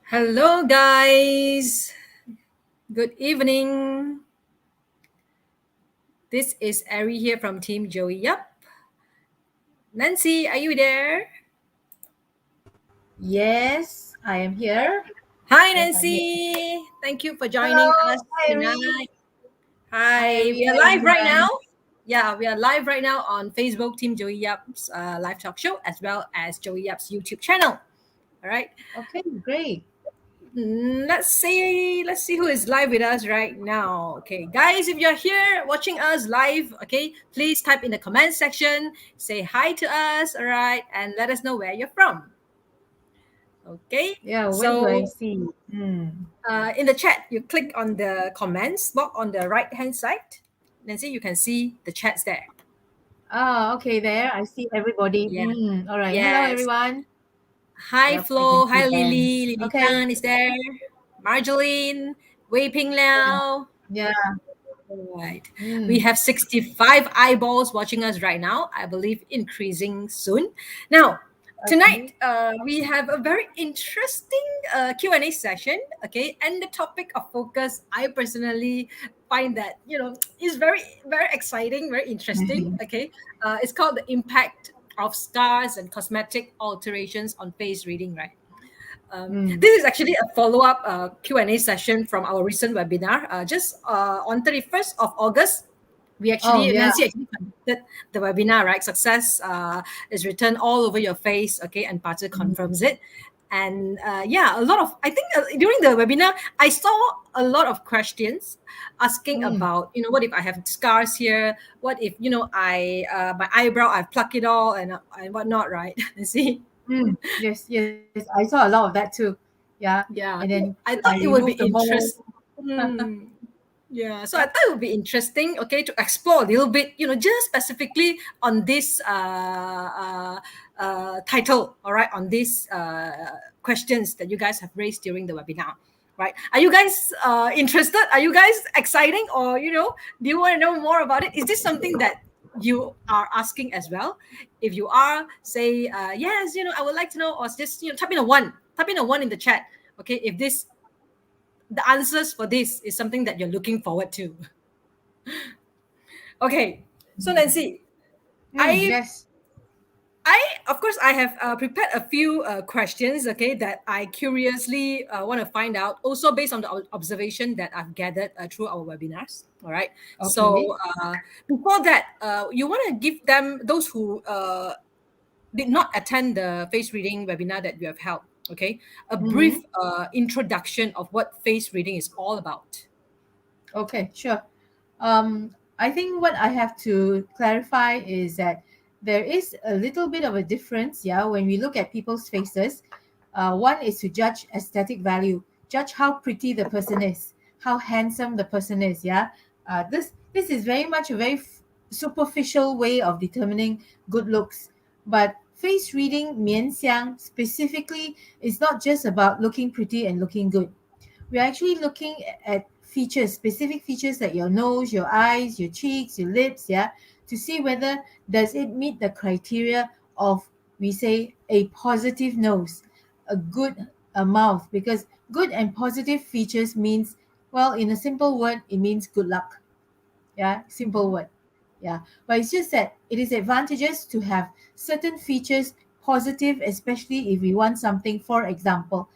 Hello, guys. Good evening. This is Ari here from Team Joey. Yup. Nancy, are you there? Yes, I am here. Hi, Yes, I'm here. Nancy. Thank you for joining Hello, us hi Irene. tonight. Hi, Hi we are live right now. everyone. Yeah, we are live right now on Facebook, Team Joey Yap's live talk show, as well as Joey Yap's YouTube channel. All right. Okay, great. Let's see who is live with us right now. Okay, guys, if you're here watching us live, okay, please type in the comment section, say hi to us, all right, and let us know where you're from. Okay, Yeah, when do I so see? in the chat, you click on the comments box on the right hand side. Nancy, you can see the chats there. Okay, there. I see everybody. Yeah. All right. Hello, Yes. everyone. Hi, Yep, I can Flo. see Hi, them. Lily. Lily Okay. Tan is there. Marjoline. Wei Ping Yeah. Liao. Yeah. Right. We Mm, have 65 eyeballs watching us right now. I believe increasing soon. Now, tonight okay. we have a very interesting Q&A session, okay? And the topic of focus, I personally find that, is very, very exciting, very interesting, okay? It's called the impact of scars and cosmetic alterations on face reading, right? mm. This is actually a follow-up Q&A session from our recent webinar. Just on 31st of August, Oh, yeah. Nancy actually conducted the webinar, right? Success is written all over your face, okay? And Pater Mm, confirms it. And yeah, I think during the webinar, I saw a lot of questions asking mm, about, what if I have scars here? What if, my eyebrow, I've plucked it all and whatnot, right? You see? Yes, yes. I saw a lot of that too. Yeah. And Yeah, then I I thought it would removed be the mole. interesting. Hmm. Yeah, so I Yep. thought it would be interesting, okay, to explore a little bit, just specifically on this title, all right, on these questions that you guys have raised during the webinar, right? Are you guys interested? Are you guys exciting, or do you want to know more about it? Is this something that you are asking as well? If you are, say yes, I would like to know, or just type in a one in the chat, okay? If this the answers for this is something that you're looking forward to. Okay, so Nancy, I Yes. I of course I have prepared a few questions, okay, that I curiously want to find out, also based on the observation that I've gathered through our webinars. All right. Okay. So before that, you want to give them those who did not attend the face reading webinar that you have held, okay, a Mm-hmm. brief introduction of what face reading is all about. Okay, sure. I think what I have to clarify is that there is a little bit of a difference, yeah, when we look at people's faces. One is to judge aesthetic value, judge how pretty the person is, how handsome the person is, yeah. This is very much a very superficial way of determining good looks. But face reading, 面相, specifically, is not just about looking pretty and looking good. We're actually looking at features, specific features like your nose, your eyes, your cheeks, your lips, yeah, to see whether does it meet the criteria of, we say, a positive nose, a good mouth, because good and positive features means, well, in a simple word, it means good luck. Yeah, simple word. Yeah, but it's just that it is advantageous to have certain features positive, especially if we want something. For example,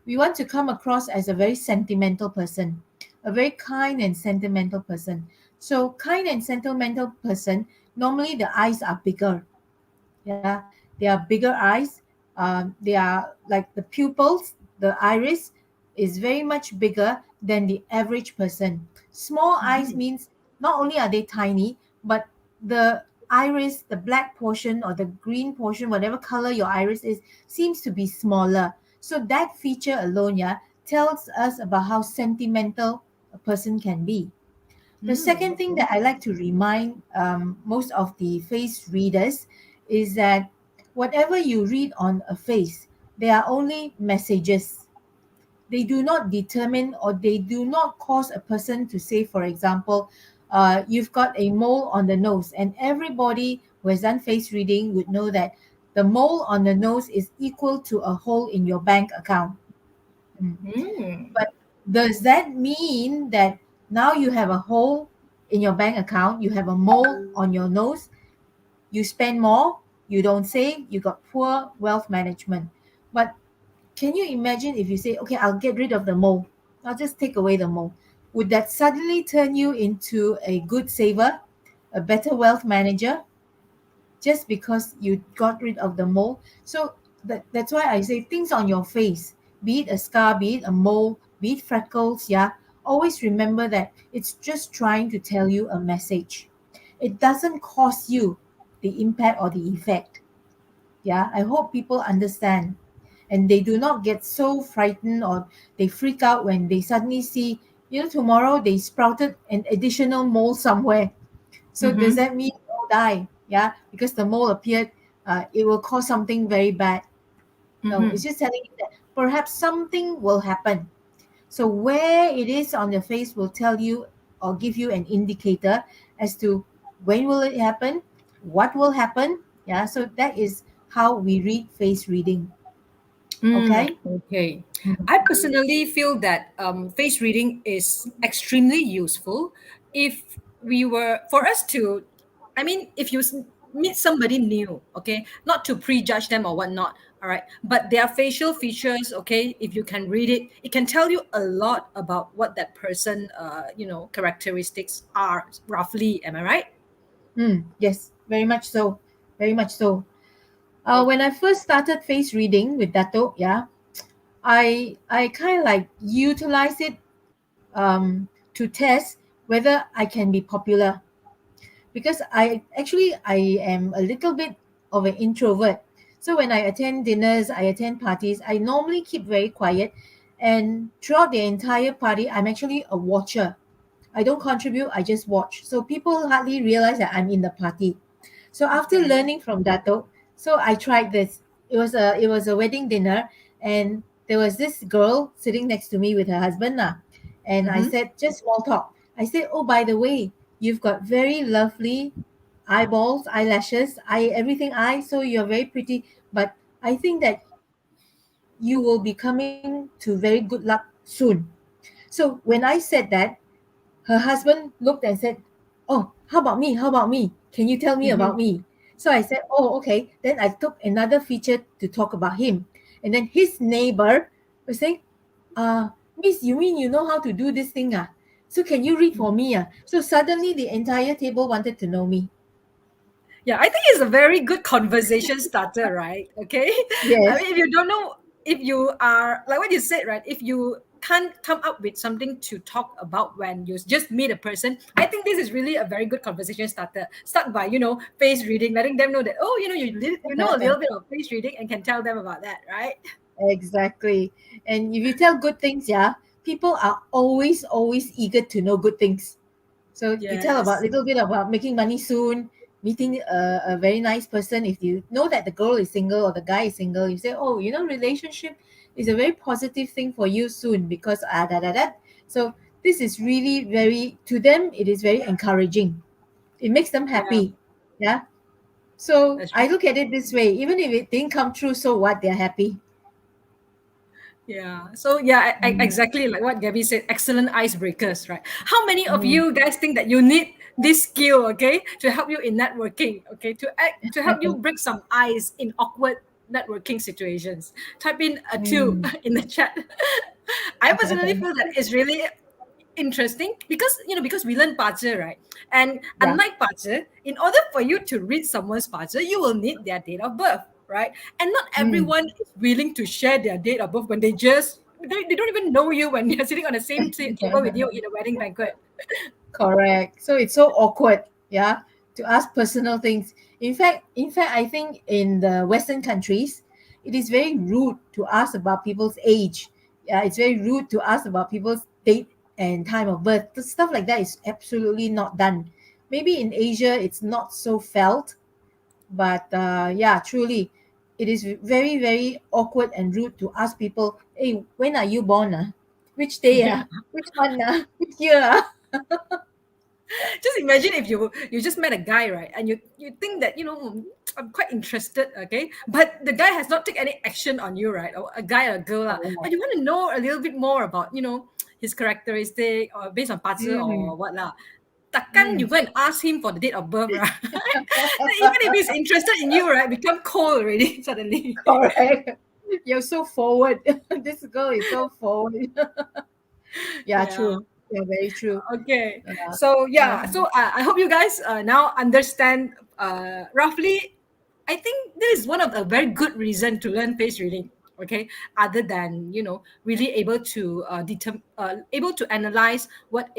we want to come across as a very sentimental person, a very kind and sentimental person. So kind and sentimental person, normally the eyes are bigger. Yeah, they are bigger eyes. They are like the pupils, the iris is very much bigger than the average person. Small eyes Mhm. means not only are they tiny, but the iris, the black portion or the green portion, whatever color your iris is, seems to be smaller. So that feature alone, yeah, tells us about how sentimental a person can be. The second thing Okay. that I like to remind most of the face readers is that whatever you read on a face, they are only messages. They do not determine or they do not cause a person to say, for example, you've got a mole on the nose, and everybody who has done face reading would know that the mole on the nose is equal to a hole in your bank account. Mm. But does that mean that now you have a hole in your bank account, you have a mole on your nose, you spend more, you don't save, you got poor wealth management? But can you imagine if you say, okay, I'll get rid of the mole, I'll just take away the mole? Would that suddenly turn you into a good saver, a better wealth manager, just because you got rid of the mole? So that's why I say things on your face, be it a scar, be it a mole, be it freckles, yeah, always remember that it's just trying to tell you a message. It doesn't cost you the impact or the effect. Yeah, I hope people understand and they do not get so frightened or they freak out when they suddenly see, tomorrow they sprouted an additional mole somewhere. So does Mm-hmm. that mean they'll die? Yeah, because the mole appeared, it will cause something very bad. No, Mm-hmm. it's just telling you that perhaps something will happen. So where it is on the face will tell you or give you an indicator as to when will it happen, what will happen. Yeah, so that is how we read face reading. Mm, Okay. okay. Mhm. I personally feel that face reading is extremely useful if we were, for us to, I mean, if you meet somebody new, okay, not to prejudge them or whatnot, all right, but their facial features, okay, if you can read it, it can tell you a lot about what that person, characteristics are roughly. Am I right? Yes, very much so. Very much so. Oh. When I first started face reading with Dato, yeah, I kind of like utilize it to test whether I can be popular, because I am a little bit of an introvert. So when I attend dinners, I attend parties, I normally keep very quiet, and throughout the entire party, I'm actually a watcher. I don't contribute, I just watch. So people hardly realize that I'm in the party. So after Okay. learning from Dato, so I tried this. It was a wedding dinner, and there was this girl sitting next to me with her husband now. And I Mm-hmm. said, just small talk. I said, oh, by the way, you've got very lovely eyeballs, eyelashes, everything eye, so you're very pretty. But I think that you will be coming to very good luck soon. So when I said that, her husband looked and said, oh, how about me? How about me? Can you tell me about Mm-hmm. me? So I said, oh, okay. Then I took another feature to talk about him. And then his neighbor was saying, Miss, you mean you know how to do this thing? So can you read for me? So suddenly the entire table wanted to know me. Yeah, I think it's a very good conversation starter, right? Okay. I Yes, mean, if you don't know, if you are like what you said, right? If you can't come up with something to talk about when you just meet a person, I think this is really a very good conversation starter. Start by, face reading, letting them know that, oh, you know a little bit of face reading and can tell them about that, right? exactly. And if you tell good things, yeah, people are always, always eager to know good things. So you tell about Yes. little bit about making money soon, meeting a very nice person. If you know that the girl is single or the guy is single, you say, oh, relationship is a very positive thing for you soon because da da da. So this is really very, to them it is very encouraging. It makes them Yeah, happy. Yeah. So that's I right. look at it this way. Even if it didn't come true, so what? They're happy. Yeah. So yeah, Mm. exactly like what Gabby said, excellent icebreakers, right? How many of Mm. you guys think that you need this skill, okay, to help you in networking, okay, to help you break some ice in awkward networking situations? Type in a two Mm. in the chat. I personally feel that it's really interesting because we learn Pazi, right? And Yeah. unlike Pazi, in order for you to read someone's Pazi, you will need their date of birth, right? And not Mm. everyone is willing to share their date of birth when they don't even know you when you're sitting on the same table with you in a wedding banquet. Correct. So it's so awkward, yeah, to ask personal things. In fact, I think in the Western countries, it is very rude to ask about people's age. Yeah, it's very rude to ask about people's date and time of birth. The stuff like that is absolutely not done. Maybe in Asia, it's not so felt, but yeah, truly, it is very, very awkward and rude to ask people, "Hey, when are you born? Which day? Yeah. Which month? Which year?" Just imagine if you just met a guy, right, and you think that I'm quite interested, okay, but the guy has not taken any action on you, right, or a guy or a girl lah, but Correct. you want to know a little bit more about his characteristic or based on 八字 or Mm, what lah. Takkan you mm. go and ask him for the date of birth, right? Even if he's interested in you, right, become cold already suddenly. Correct. You're so forward. This girl is so forward. Yeah, Yeah. true. Yeah, very true. Okay. Yeah. So yeah. Um, So I hope you guys now understand roughly. I think this is one of a very good reason to learn face reading. Okay, other than really able to able to analyze what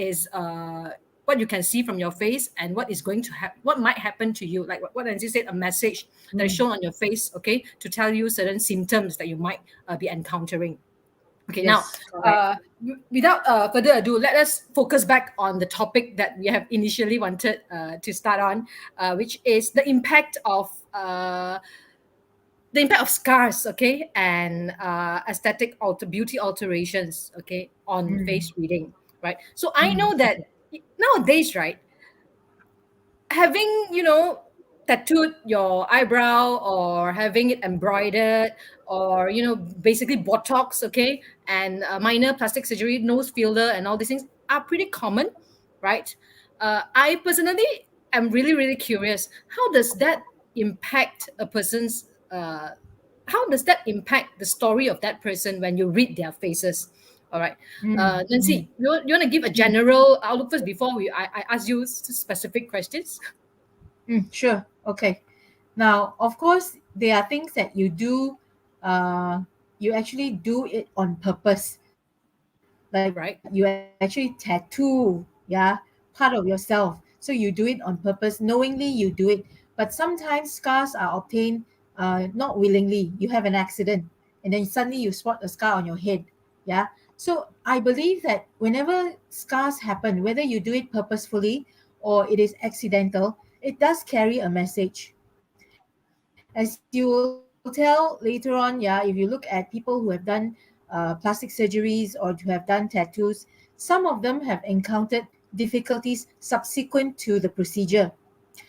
you can see from your face and what is going to happen, what might happen to you, like what Nancy said, a message that is mm, shown on your face, okay, to tell you certain symptoms that you might be encountering. Okay, now, yes, correct. without further ado, let us focus back on the topic that we have initially wanted to start on, which is the impact of scars, okay, and aesthetic beauty alterations, okay, on Mm, face reading, right? So I mm, know that okay. nowadays, right, having tattooed your eyebrow or having it embroidered or basically botox, okay, and minor plastic surgery, nose filler and all these things are pretty common, right? I personally am really really curious, how does that impact a person's how does that impact the story of that person when you read their faces? All right. Mm, mm, Nancy, you want to give a mm, general outlook first before I ask you specific questions? sure. Okay. Now, of course, there are things that you do, you actually do it on purpose. Like you actually Right. tattoo, yeah, part of yourself. So you do it on purpose, knowingly you do it. But sometimes scars are obtained not willingly. You have an accident, and then suddenly you spot a scar on your head. Yeah. So I believe that whenever scars happen, whether you do it purposefully or it is accidental, it does carry a message. As you will tell later on, yeah, if you look at people who have done plastic surgeries or who have done tattoos, some of them have encountered difficulties subsequent to the procedure.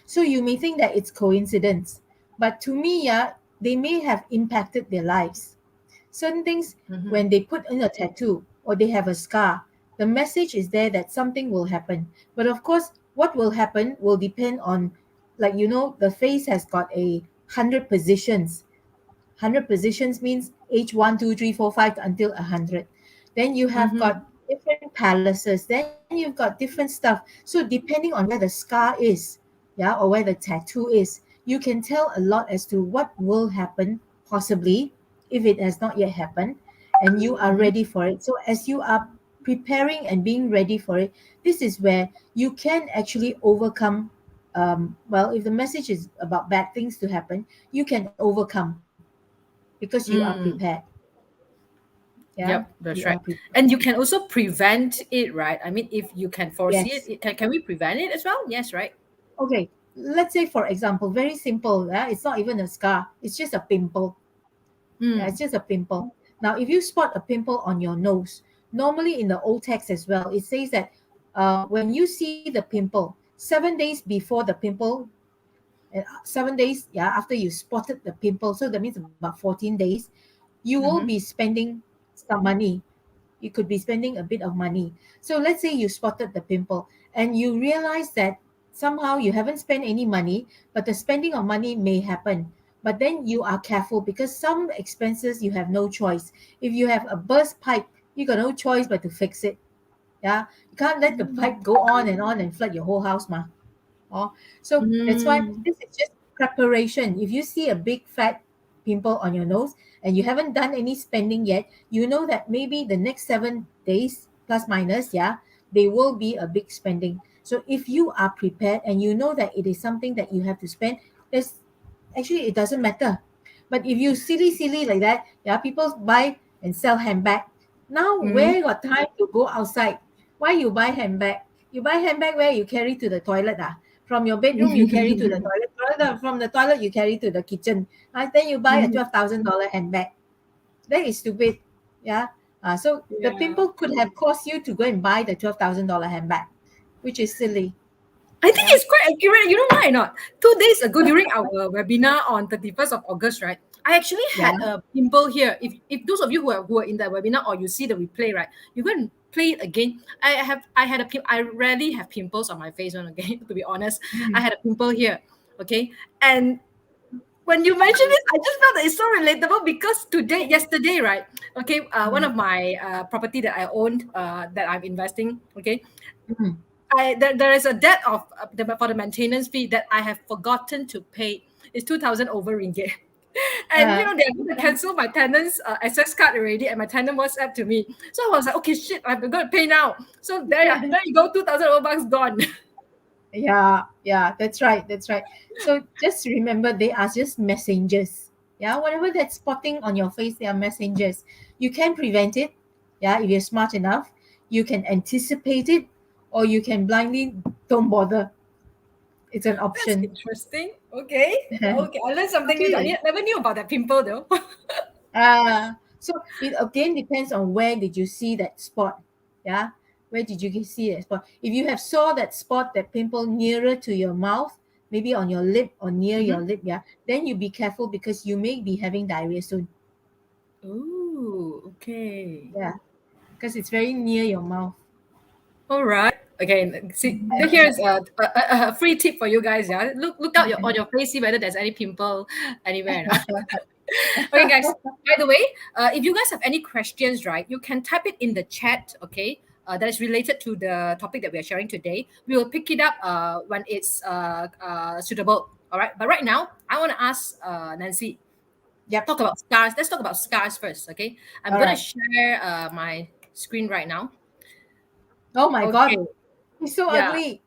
So you may think that it's coincidence, but to me, yeah, they may have impacted their lives. Certain things, Mm-hmm. when they put in a tattoo or they have a scar, the message is there that something will happen. But of course, what will happen will depend on, like, the face has got 100 positions. 100 positions means age 1, 2, 3, 4, 5 until 100. Then you have Mm-hmm. got different palaces. Then you've got different stuff. So depending on where the scar is, yeah, or where the tattoo is, you can tell a lot as to what will happen possibly if it has not yet happened, and you are Mm-hmm. ready for it. So as you are preparing and being ready for it, this is where you can actually overcome. Well, if the message is about bad things to happen, you can overcome because you are prepared. Mm. Yeah, Yep, you are that's right. prepared. And you can also prevent it, right? I mean, if you can foresee it, Yes. can we prevent it as well? Yes, right? Okay. Let's say, for example, very simple. Yeah, it's not even a scar. It's just a pimple. Yeah, it's Mm. just a pimple. Now, if you spot a pimple on your nose, normally in the old text as well, it says that when you see the pimple, 7 days before the pimple, 7 days, yeah, after you spotted the pimple, so that means about 14 days, you will be Mm-hmm. spending some money. You could be spending a bit of money. So let's say you spotted the pimple and you realize that somehow you haven't spent any money, but the spending of money may happen. But then you are careful because some expenses you have no choice. If you have a burst pipe, you got no choice but to fix it. Yeah, you can't let the pipe go on and flood your whole house, ma. Oh, so that's why Mm. this is just preparation. If you see a big fat pimple on your nose and you haven't done any spending yet, you know that maybe the next 7 days, plus minus, yeah, they will be a big spending. So if you are prepared and you know that it is something that you have to spend, there's actually it doesn't matter. But if you silly like that, yeah, people buy and sell handbag. Now Mm-hmm. where got time to go outside? Why you buy handbag? You buy handbag where you carry to the toilet, ah? From your bedroom you carry to the toilet, from the toilet you carry to the kitchen. Then you buy a Mm-hmm. $12,000 handbag. That is stupid. Yeah. So the Yeah. pimple could have caused you to go and buy the $12,000 handbag, which is silly. I think Yeah. it's quite accurate. You know why not? 2 days ago during our webinar on 31st of August, right? I actually Yeah. had a pimple here. If those of you who are in the webinar or you see the replay, right, you go and play it again. I had a I rarely have pimples on my face one again, to be honest. I Mm, had a pimple here. Okay. And when you mentioned this, I just felt that it's so relatable because yesterday, right? Okay, one mm, of my property that I owned, that I'm investing. Okay, mm. there is a debt of for the maintenance fee that I have forgotten to pay. It's 2,000 over ringgit. And they're going to cancel my tenant's access card already, and my tenant WhatsApp to me. So I was like, okay, shit, I'm going to pay now. So there you go, 2,000 over bucks gone. Yeah, yeah, that's right, that's right. So just remember, they are just messengers. Yeah, whatever that's spotting on your face, they are messengers. You can prevent it. Yeah, if you're smart enough, you can anticipate it, or you can blindly don't bother. It's an That's option. interesting. Okay, okay, I learned something new. Okay. Never knew about that pimple though. So it again depends on where did you see that spot. Yeah, where did you see that spot? If you have saw that spot, that pimple nearer to your mouth, maybe on your lip or near your Mhm. lip, yeah, then you be careful because you may be having diarrhea soon. Ooh, okay. Yeah, because it's very near your mouth. All right. Okay. See, here's a free tip for you guys. Yeah, look out on your face, see whether there's any pimple anywhere. Okay, guys. By the way, if you guys have any questions, right, you can type it in the chat. Okay. That is related to the topic that we are sharing today. We will pick it up when it's suitable. All right. But right now, I want to ask Nancy. Yep. Talk about scars. Let's talk about scars first. Okay. I'm All gonna right. share my screen right now. Oh my Okay. God, he's so Yeah. ugly.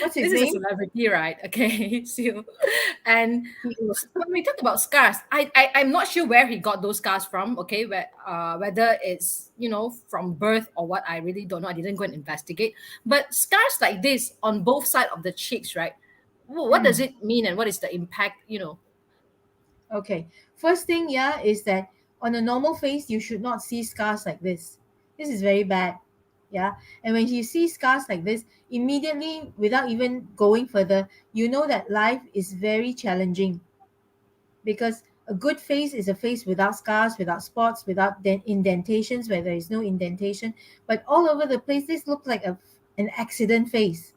What's his This is a name? celebrity, right? Okay, so, and He, when we talk about scars, I'm not sure where he got those scars from. Okay, whether it's from birth or what, I really don't know. I didn't go and investigate. But scars like this on both sides of the cheeks, right? What does mm. it mean, and what is the impact? Okay. First thing, yeah, is that on a normal face, you should not see scars like this. This is very bad. Yeah. And when you see scars like this, immediately, without even going further, you know that life is very challenging because a good face is a face without scars, without spots, without indentations, where there is no indentation. But all over the place, this looks like an accident face.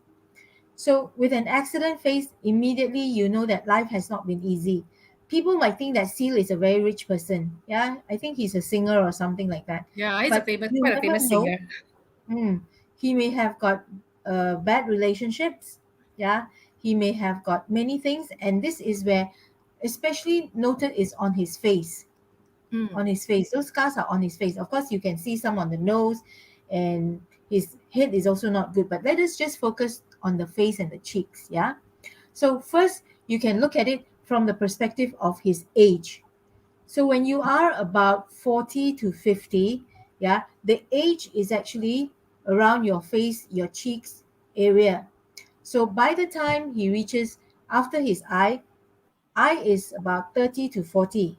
So, with an accident face, immediately you know that life has not been easy. People might think that Seal is a very rich person. Yeah, I think he's a singer or something like that. Yeah, he's a But famous, you quite a never famous know. singer. He may have got bad relationships. Yeah, he may have got many things. And this is where, especially noted, is on his face. Mm, On his face. Those scars are on his face. Of course, you can see some on the nose, and his head is also not good. But let us just focus on the face and the cheeks. Yeah. So first, you can look at it from the perspective of his age. So when you are about 40 to 50, yeah, the age is actually around your face, your cheeks area. So by the time he reaches after his eye is about 30 to 40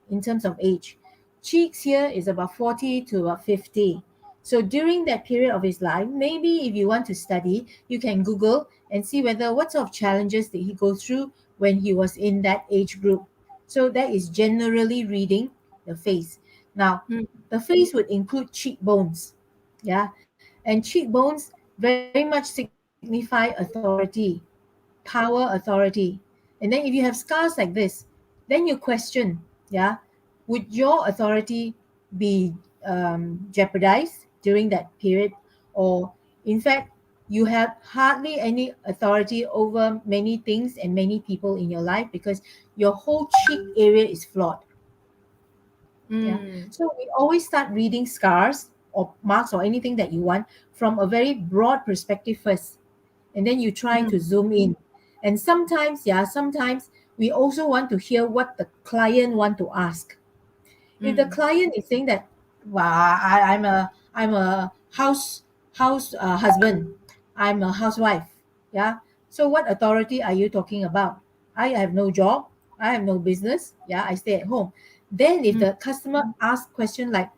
in terms of age. Cheeks here is about 40 to about 50. So during that period of his life, maybe if you want to study, you can Google and see whether what sort of challenges did he go through when he was in that age group. So that is generally reading the face. Now, mm, the face would include cheekbones. Yeah. And cheekbones very much signify authority, power, authority. And then if you have scars like this, then you question, yeah, would your authority be jeopardized during that period? Or in fact, you have hardly any authority over many things and many people in your life because your whole cheek area is flawed. Yeah. mm, So we always start reading scars or marks or anything that you want from a very broad perspective first, and then you try to mm, zoom in. And sometimes, yeah, sometimes we also want to hear what the client want to ask. If the mm, client is saying that, well, I'm a house husband, I'm a housewife, yeah, so what authority are you talking about? I have no job, I have no business, yeah, I stay at home. Then if mm, the customer asks question like,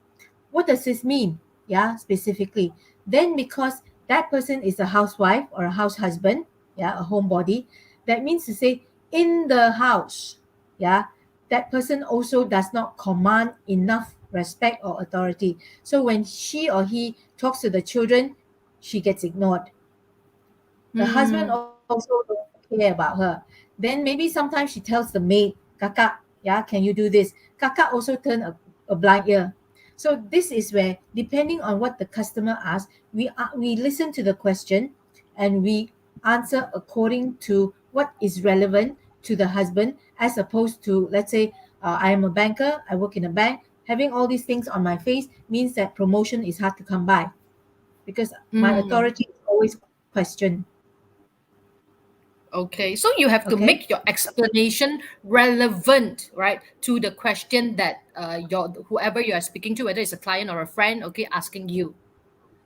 what does this mean, yeah, specifically, then because that person is a housewife or a house husband, yeah, a homebody. That means to say in the house, yeah, that person also does not command enough respect or authority. So when she or he talks to the children, she gets ignored. The husband Mm. also don't care about her. Then maybe sometimes she tells the maid, Kakak, yeah, can you do this? Kakak also turn a blind ear. So this is where, depending on what the customer asks, we listen to the question and we answer according to what is relevant to the husband, as opposed to, let's say, I am a banker, I work in a bank. Having all these things on my face means that promotion is hard to come by because my Mm. authority is always questioned. Okay, so you have to Okay. make your explanation relevant, right, to the question that your whoever you are speaking to, whether it's a client or a friend, okay, asking you,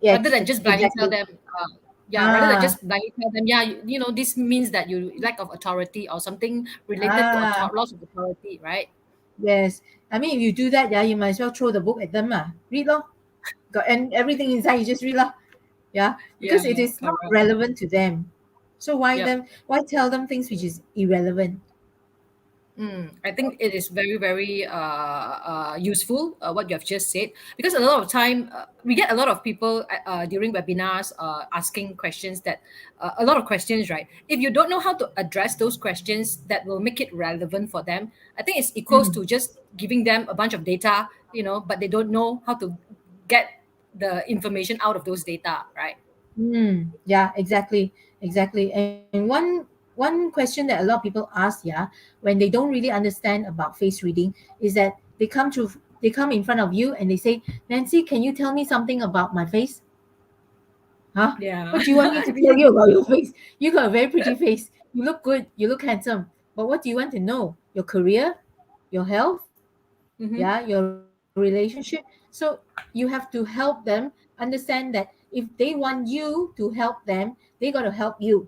rather Yes, than just blindly tell exactly. them, yeah, rather than Ah, just blindly tell them, yeah, this means that you lack of authority or something related to ah, loss of authority, right? yes. I mean, if you do that, yeah, you might as well throw the book at them. Read lor. Got and everything inside, you just read lor. Yeah, Yeah, because it is not correct. relevant to them. So Yep. why tell them things which is irrelevant? I think it is very, very useful what you have just said, because a lot of time we get a lot of people during webinars asking questions that a lot of questions, right? If you don't know how to address those questions that will make it relevant for them, I think it's equals Mm. to just giving them a bunch of data, but they don't know how to get the information out of those data, right? Yeah, exactly, exactly. And one question that a lot of people ask, yeah, when they don't really understand about face reading, is that they come in front of you and they say, Nancy, can you tell me something about my face? Huh? Yeah. What do you want me to tell you about your face? You got a very pretty face. You look good. You look handsome. But what do you want to know? Your career, your health, Mm-hmm. yeah, your relationship. So you have to help them understand that if they want you to help them, they got to help you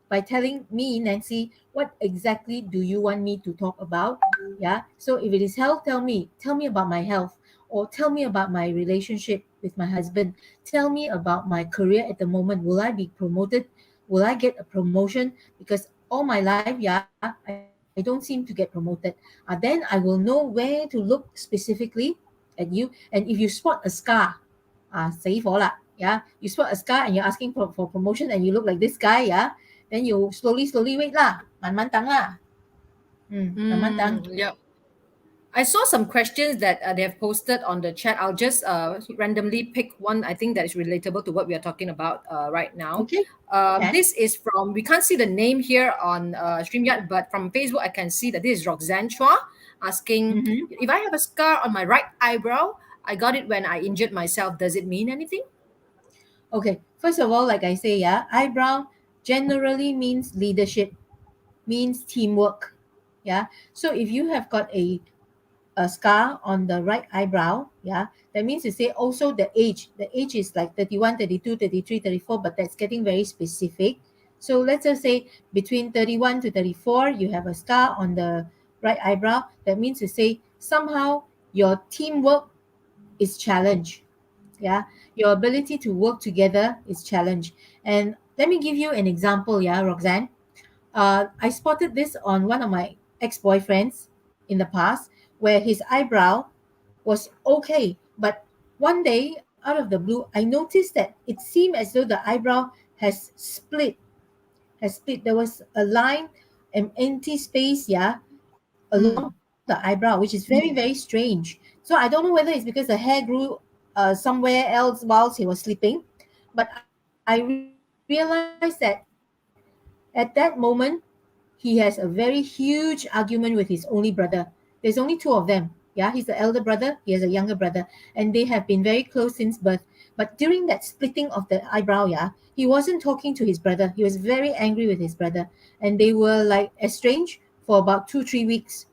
by telling me, Nancy, what exactly do you want me to talk about? Yeah. So if it is health, tell me about my health, or tell me about my relationship with my husband. Tell me about my career at the moment. Will I be promoted? Will I get a promotion? Because all my life, yeah, I don't seem to get promoted. Then I will know where to look specifically at you. And if you spot a scar, 死火啦, yeah, you spot a scar and you're asking for promotion and you look like this guy, yeah, then you slowly wait lah, 慢慢等啦, 慢慢等. Yeah. I saw some questions that they have posted on the chat. I'll just randomly pick one I think that is relatable to what we are talking about right now. Okay, can. This is from, we can't see the name here on StreamYard, but from Facebook, I can see that this is Roxanne Chua asking, Mm-hmm. if I have a scar on my right eyebrow, I got it when I injured myself. Does it mean anything? Okay, first of all, like I say, yeah, eyebrow generally means leadership, means teamwork. Yeah, so if you have got a scar on the right eyebrow, yeah, that means to say also the age is like 31, 32, 33, 34, but that's getting very specific. So let's just say between 31 to 34, you have a scar on the right eyebrow. That means to say somehow your teamwork is challenged. Yeah, your ability to work together is challenged. And let me give you an example, yeah, Roxanne. I spotted this on one of my ex-boyfriends in the past, where his eyebrow was okay, but one day out of the blue, I noticed that it seemed as though the eyebrow has split, There was a line, an empty space, yeah, along the eyebrow, which is very strange. So I don't know whether it's because the hair grew somewhere else whilst he was sleeping, but I realized that at that moment he has a very huge argument with his only brother. There's only two of them. Yeah, he's the elder brother, he has a younger brother, and they have been very close since birth. But during that splitting of the eyebrow, yeah, he wasn't talking to his brother. He was very angry with his brother, and they were like estranged for about 2-3 weeks.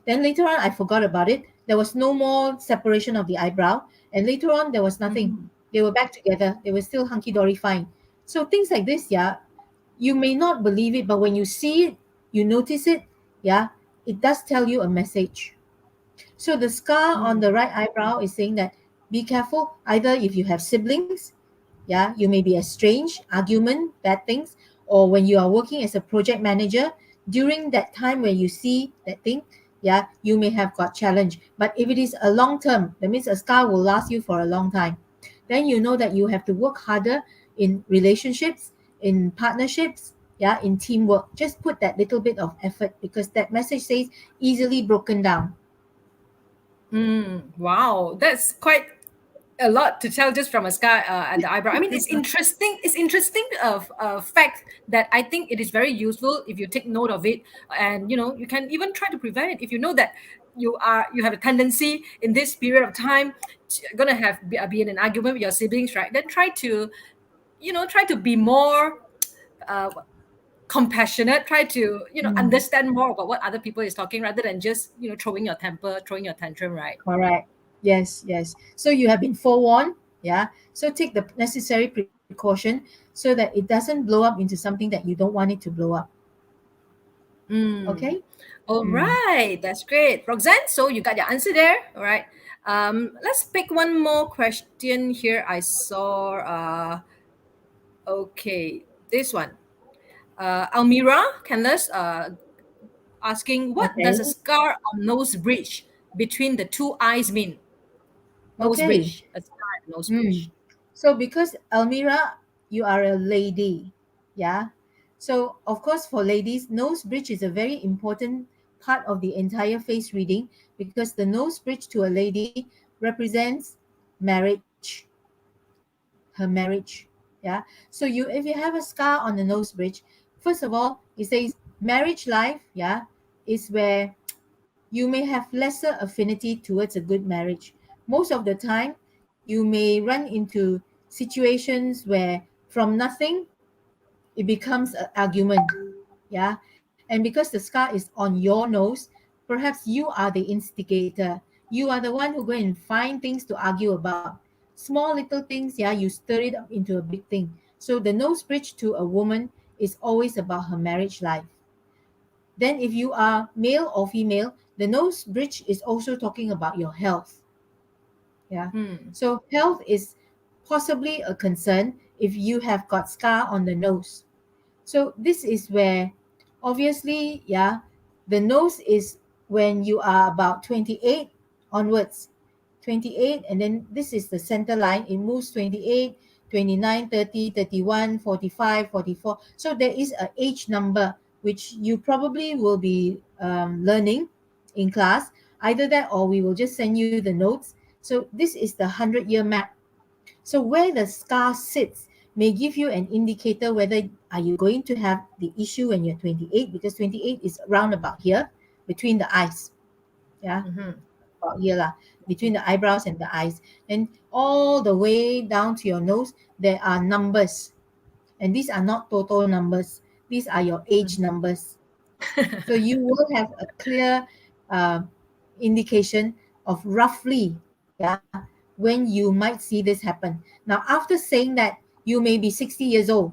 Then later on, I forgot about it. There was no more separation of the eyebrow, and later on, there was nothing. Mhm. They were back together. They were still hunky dory fine. So things like this, yeah, you may not believe it, but when you see it, you notice it, yeah, it does tell you a message. So the scar on the right eyebrow is saying that be careful. Either if you have siblings, yeah, you may be estranged, argument, bad things, or when you are working as a project manager, during that time when you see that thing, yeah, you may have got challenge. But if it is a long term, that means a scar will last you for a long time, then you know that you have to work harder in relationships, in partnerships, yeah, in teamwork. Just put that little bit of effort, because that message says easily broken down. Wow, that's quite a lot to tell just from a scar at the eyebrow. I mean, it's interesting. It's interesting fact that I think it is very useful if you take note of it, and you can even try to prevent it if you know that you have a tendency in this period of time gonna be in an argument with your siblings, right? Then try to be more uh, compassionate. Try to Mm, understand more about what other people is talking rather than just throwing your temper, throwing your tantrum, right? correct. Yes, yes. So you have been forewarned. Yeah. So take the necessary precaution so that it doesn't blow up into something that you don't want it to blow up. Mm. Okay. All Mm. right, that's great, Roxanne. So you got your answer there. All right. Let's pick one more question here. I saw. Okay, this one. Almira Candace asking, what does a Okay. scar on nose bridge between the two eyes mean? Nose Okay. bridge, a scar and nose Mm. bridge. So because Almira, you are a lady, yeah. So of course for ladies, nose bridge is a very important part of the entire face reading, because the nose bridge to a lady represents marriage, her marriage. Yeah. So if you have a scar on the nose bridge, first of all, it says marriage life, yeah, is where you may have lesser affinity towards a good marriage. Most of the time, you may run into situations where from nothing it becomes an argument. Yeah. And because the scar is on your nose, perhaps you are the instigator. You are the one who go and find things to argue about. Small little things, yeah, you stir it up into a big thing. So the nose bridge to a woman is always about her marriage life. Then, if you are male or female, the nose bridge is also talking about your health. Yeah. Hmm. So, health is possibly a concern if you have got scar on the nose. So, this is where obviously, yeah, the nose is when you are about 28 onwards. 28, and then this is the center line. It moves 28, 29, 30, 31, 45, 44. So there is a age number which you probably will be learning in class. Either that, or we will just send you the notes. So this is the 100-year map. So where the scar sits may give you an indicator whether are you going to have the issue when you're 28, because 28 is around about here between the eyes. Yeah, Mm-hmm. about here lah, between the eyebrows and the eyes, and all the way down to your nose there are numbers, and these are not total numbers, these are your age numbers. So you will have a clear uh, indication of roughly, yeah, when you might see this happen. Now after saying that, you may be 60 years old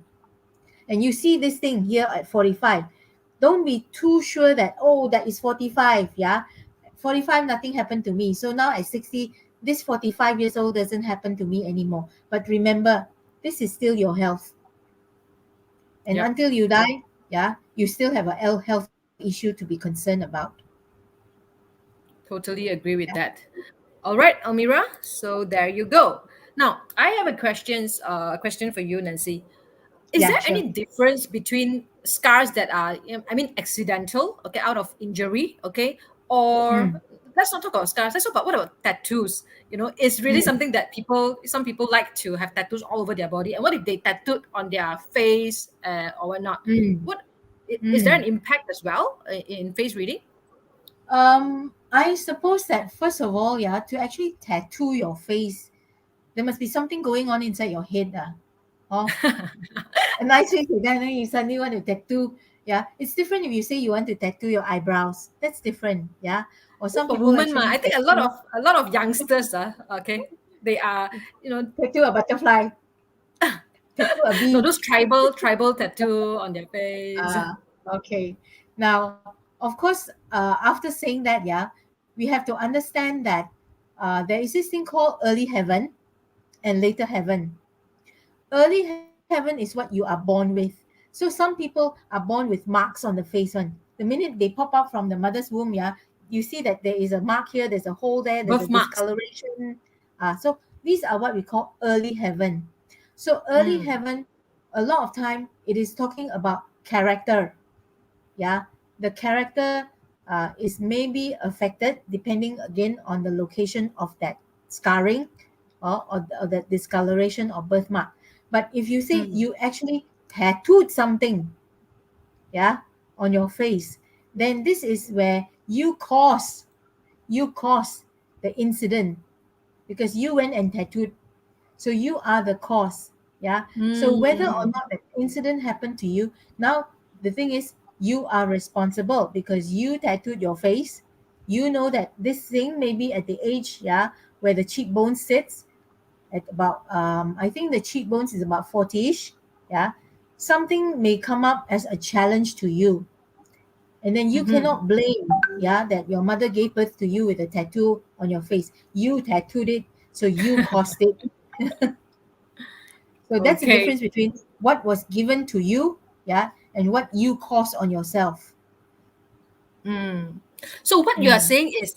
and you see this thing here at 45. Don't be too sure that, oh, that is 45. Yeah, 45, nothing happened to me. So now at 60, this 45 years old doesn't happen to me anymore. But remember, this is still your health. And Yep. until you die, yeah, you still have a health issue to be concerned about. Totally agree with Yeah, that. All right, Almira. So there you go. Now, I have a question for you, Nancy. Is yeah, there sure. any difference between scars that are, I mean, accidental, okay, out of injury, okay, or Mm, let's not talk about scars. Let's talk about what about tattoos? It's really mm, something that some people like to have tattoos all over their body. And what if they tattooed on their face or whatnot? mm, What is there an mm. impact as well in face reading? I suppose that first of all, yeah, to actually tattoo your face, there must be something going on inside your head. Oh, a nice way to then you suddenly want to tattoo. Yeah, it's different if you say you want to tattoo your eyebrows. That's different. Yeah, or some For people women, ma, actually I think tattoo a lot of youngsters, okay, they are, you know, tattoo a butterfly, tattoo a no, bee. those tribal tattoo on their face. Okay. Now, of course, after saying that, yeah, we have to understand that there is this thing called early heaven and later heaven. Early heaven is what you are born with. So So some people are born with marks on the face one. The minute they pop out from the mother's womb, yeah, you see that there is a mark here, there's a hole there, there's a Birthmarks. discoloration. So these are what we call early heaven. So early Mm. heaven, a lot of time it is talking about character. Yeah, the character is maybe affected depending again on the location of that scarring or the discoloration or birthmark. But if you say Mm. you actually tattooed something, yeah, on your face, then this is where you cause the incident because you went and tattooed, so you are the cause. Yeah. So whether or Mm. not that incident happened to you, now the thing is you are responsible because you tattooed your face. You know that this thing maybe at the age, yeah, where the cheekbone sits at about I think the cheekbones is about 40ish. Yeah. Something may come up as a challenge to you. And then you Mm-hmm. cannot blame, yeah, that your mother gave birth to you with a tattoo on your face. You tattooed it, so you caused it. So that's the Okay. difference between what was given to you, yeah, and what you caused on yourself. Mm. So what you are Mm. saying is,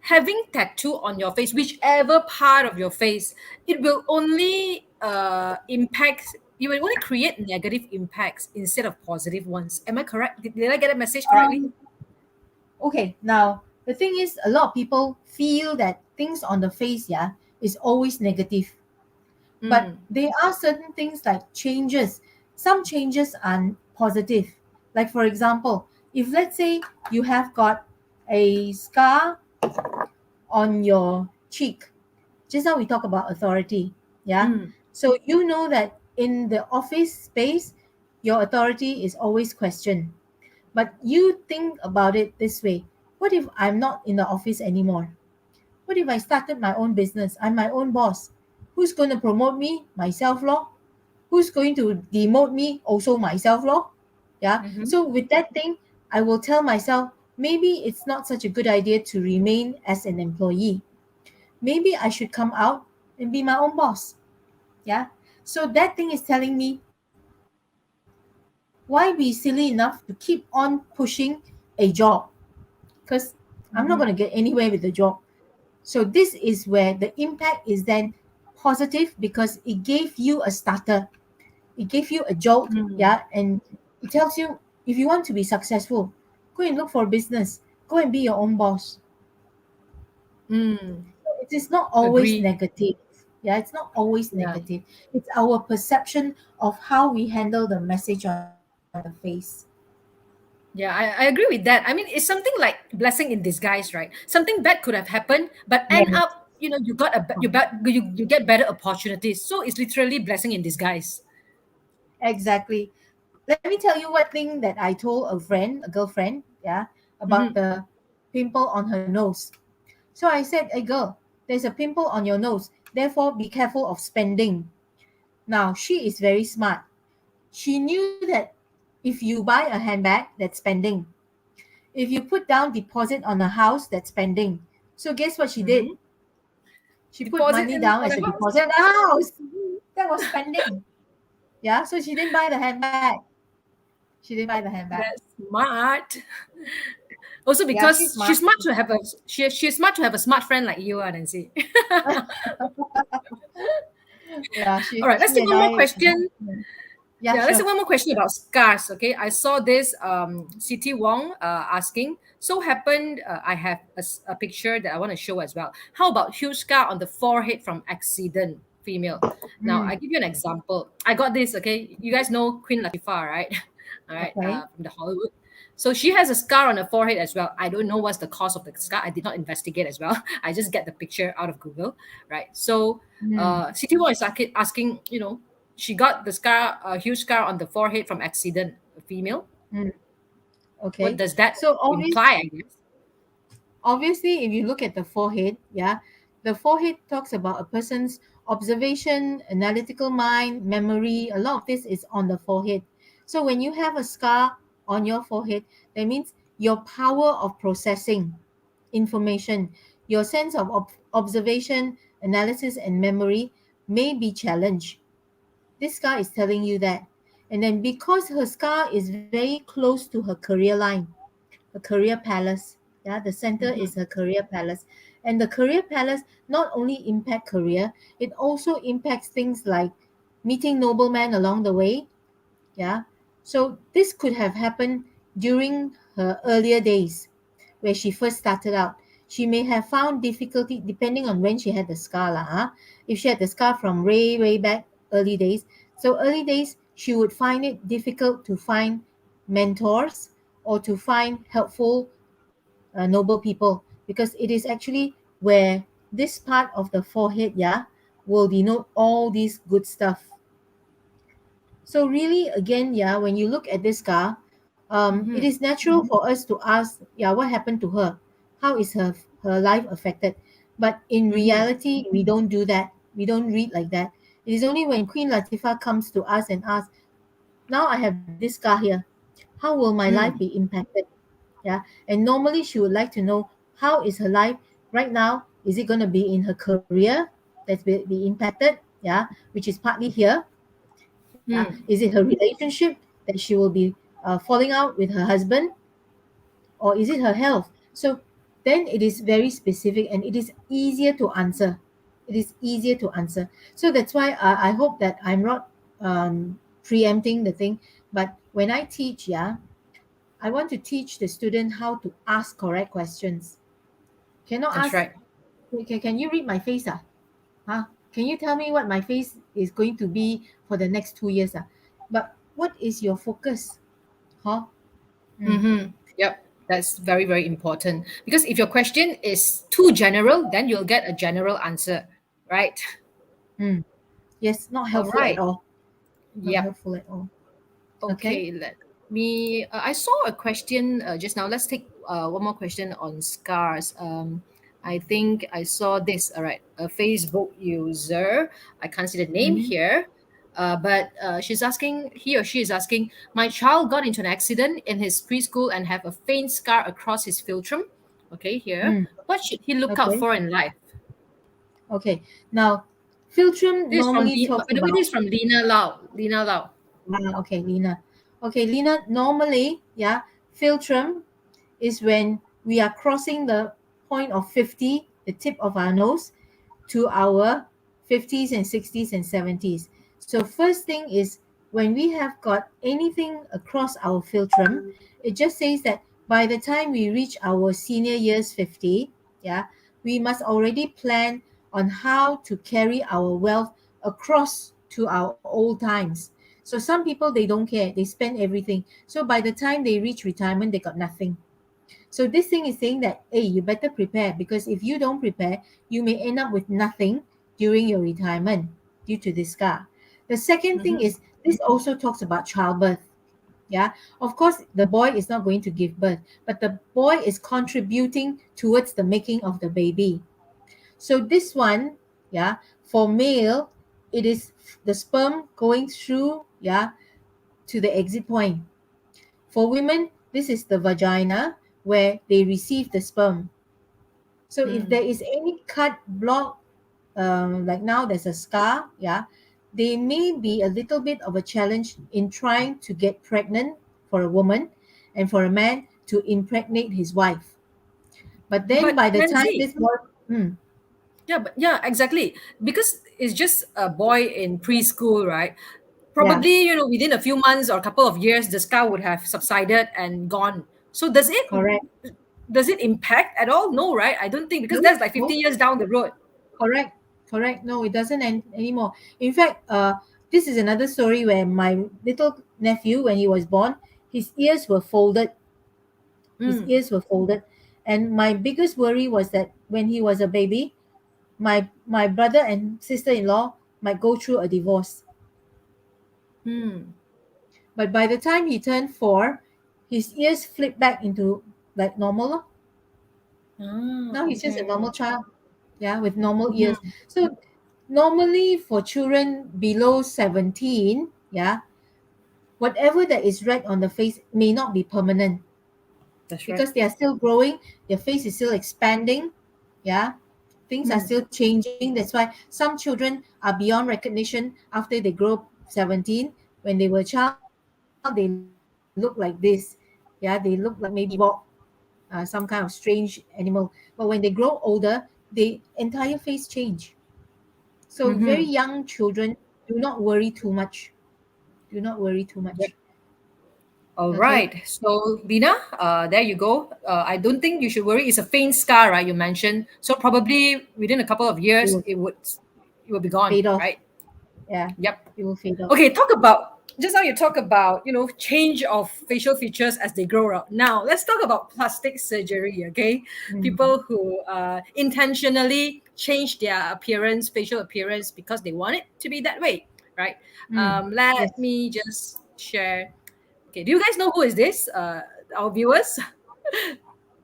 having tattoo on your face, whichever part of your face, it will only impact. You will only create negative impacts instead of positive ones. Am I correct? Did I get a message correctly? Um, okay, now the thing is, a lot of people feel that things on the face, yeah, is always negative. But Mm. there are certain things like changes. Some changes are positive. Like, for example, if let's say you have got a scar on your cheek, just now we talk about authority. Yeah. Mm. So you know that in the office space, your authority is always questioned. But you think about it this way: what if I'm not in the office anymore? What if I started my own business? I'm my own boss. Who's going to promote me? Myself, law. Who's going to demote me? Also myself, law. Yeah. Mm-hmm. So with that thing, I will tell myself maybe it's not such a good idea to remain as an employee. Maybe I should come out and be my own boss. Yeah. So that thing is telling me why be silly enough to keep on pushing a job because I'm not going to get Mm-hmm. anywhere with the job. So this is where the impact is then positive because it gave you a starter. It gave you a jolt, Mm. yeah, and it tells you if you want to be successful, go and look for business. Go and be your own boss. Mm. It is not always Agree. negative. Yeah, it's not always Yeah. negative. It's our perception of how we handle the message on the face. Yeah, I agree with that. I mean, it's something like blessing in disguise, right? Something bad could have happened, but end Yes. up, you got you get better opportunities. So it's literally blessing in disguise. Exactly. Let me tell you what thing that I told a friend, a girlfriend, yeah, about Mm-hmm. the pimple on her nose. So I said, "Hey girl, there's a pimple on your nose. Therefore, be careful of spending." Now, she is very smart. She knew that if you buy a handbag, that's spending. If you put down deposit on a house, that's spending. So guess what she did? Mm-hmm. She put Deposit money in down for as the a house. deposit on a house. That was spending. Yeah, so she didn't buy the handbag. She didn't buy the handbag. That's smart. Also, Yeah, she's because smart. she's smart to have a smart friend like you, Nancy. Yeah, All right, let's she take and one more I. question. Yeah, Yeah, let's take sure. one more question about scars. Okay, I saw this CT Wong asking. So happened, I have a picture that I want to show as well. How about huge scar on the forehead from accident, female? Now I Mm, give you an example. I got this. Okay, you guys know Queen Latifah, right? All right, okay. from the Hollywood. So she has a scar on her forehead as well. I don't know what's the cause of the scar. I did not investigate as well. I just get the picture out of Google, right? So Mm, CT Wong is asking, she got the scar, a huge scar on the forehead from accident. A female. mm, What okay. does that So imply? I guess. obviously, if you look at the forehead, yeah, the forehead talks about a person's observation, analytical mind, memory. A lot of this is on the forehead. So when you have a scar on your forehead, that means your power of processing information, your sense of observation, analysis, and memory may be challenged. This scar is telling you that. And then because her scar is very close to her career line, her career palace, yeah, the center is her career palace. And the career palace not only impact career, it also impacts things like meeting noblemen along the way. Yeah. So this could have happened during her earlier days where she first started out. She may have found difficulty depending on when she had the scar. If she had the scar from way, way back early days. So early days, she would find it difficult to find mentors or to find helpful, noble people, because it is actually where this part of the forehead, yeah, will denote all these good stuff. So really, again, yeah, when you look at this scar, it Mm-hmm. is natural for us to ask, yeah, what happened to her? How is her life affected? But in Mm-hmm. reality, we don't do that. We don't read like that. It is only when Queen Latifah comes to us and asks, now I have this scar here. How will my life be Mm. impacted? Yeah. And normally she would like to know, how is her life right now? Is it going to be in her career that's be impacted? Yeah, which is partly here. Yeah, is Mm. it her relationship that she will be falling out with her husband, or is it her health? So then it is very specific and it is easier to answer. It is easier to answer. So that's why I hope that I'm not preempting the thing. But when I teach, yeah, I want to teach the student how to ask correct questions. Cannot That's ask, right. can you read my face? Huh? Can you tell me what my face is going to be for the next 2 years? But what is your focus? Huh? Mm, Mm-hmm. Yep. That's very, very important. Because if your question is too general, then you'll get a general answer, right? mm. Yes, not All helpful at right. all. Not Yep. helpful at all. Okay. Okay. Let me. I saw a question just now. Let's take one more question on scars. I think I saw this. All right. A Facebook user. I can't see the name Mm-hmm. here. But she's asking, he or she is asking, my child got into an accident in his preschool and have a faint scar across his philtrum. Okay, here. Mm, What should he look out okay. for in life? Okay. Now, Filtrum This is from normally By talks the way, about, this is from Lina Lau. Lina Lau. okay, Lena. Okay, Lena, normally, yeah, Filtrum is when we are crossing the point of 50, the tip of our nose, to our 50s and 60s and 70s. So, first thing is when we have got anything across our philtrum, it just says that by the time we reach our senior years 50, yeah, we must already plan on how to carry our wealth across to our old times. So some people, they don't care, they spend everything. So by the time they reach retirement, they got nothing. So this thing is saying that, hey, you better prepare, because if you don't prepare, you may end up with nothing during your retirement due to this scar. The second thing Mm-hmm. is, this also talks about childbirth. Yeah, of course, the boy is not going to give birth, but the boy is contributing towards the making of the baby. So this one, yeah, for male, it is the sperm going through, yeah, to the exit point. For women, this is the vagina where they receive the sperm. So if there Mm. is any cut, block, like now there's a scar, yeah, they may be a little bit of a challenge in trying to get pregnant for a woman, and for a man to impregnate his wife. But then But by the time Nancy, this boy, yeah, but yeah, exactly. Because it's just a boy in preschool, right? yeah, Probably, within a few months or a couple of years, the scar would have subsided and gone. So correct. does it impact at all? No, right? I don't think, because No, that's like 50 no, years down the road. correct, correct. No, it doesn't end anymore. In fact, this is another story where my little nephew, when he was born, his ears were folded. His Mm. ears were folded, and my biggest worry was that when he was a baby, my brother and sister-in-law might go through a divorce. Hmm. But by the time he turned 4, his ears flipped back into like normal lor. Ah, Now he's just a okay. normal child, yeah, with normal ears. Mhm. So normally for children below 17, yeah, whatever that is red on the face may not be permanent, That's right. because they are still growing, their face is still expanding, yeah, things are Hmm. still changing. That's why some children are beyond recognition after they grow 17, When they were a child, they look like this. Yeah, they look like maybe a bebop, some kind of strange animal. But when they grow older, the entire face change. So very Mm-hmm. young children, do not worry too much. Do not worry too Yep. much. All Okay. right. So, Lina, there you go. I don't think you should worry. It's a faint scar, right? You mentioned. So probably within a couple of It years, will it will be gone, fade off. right? Yeah, Yep. it will fade off. Okay, talk about just now you talk about, change of facial features as they grow up. Now, let's talk about plastic surgery, okay? Mm, People who intentionally change their appearance, facial appearance, because they want it to be that way, right? mm. Let Yes. me just share. Okay, do you guys know who is this? Our viewers?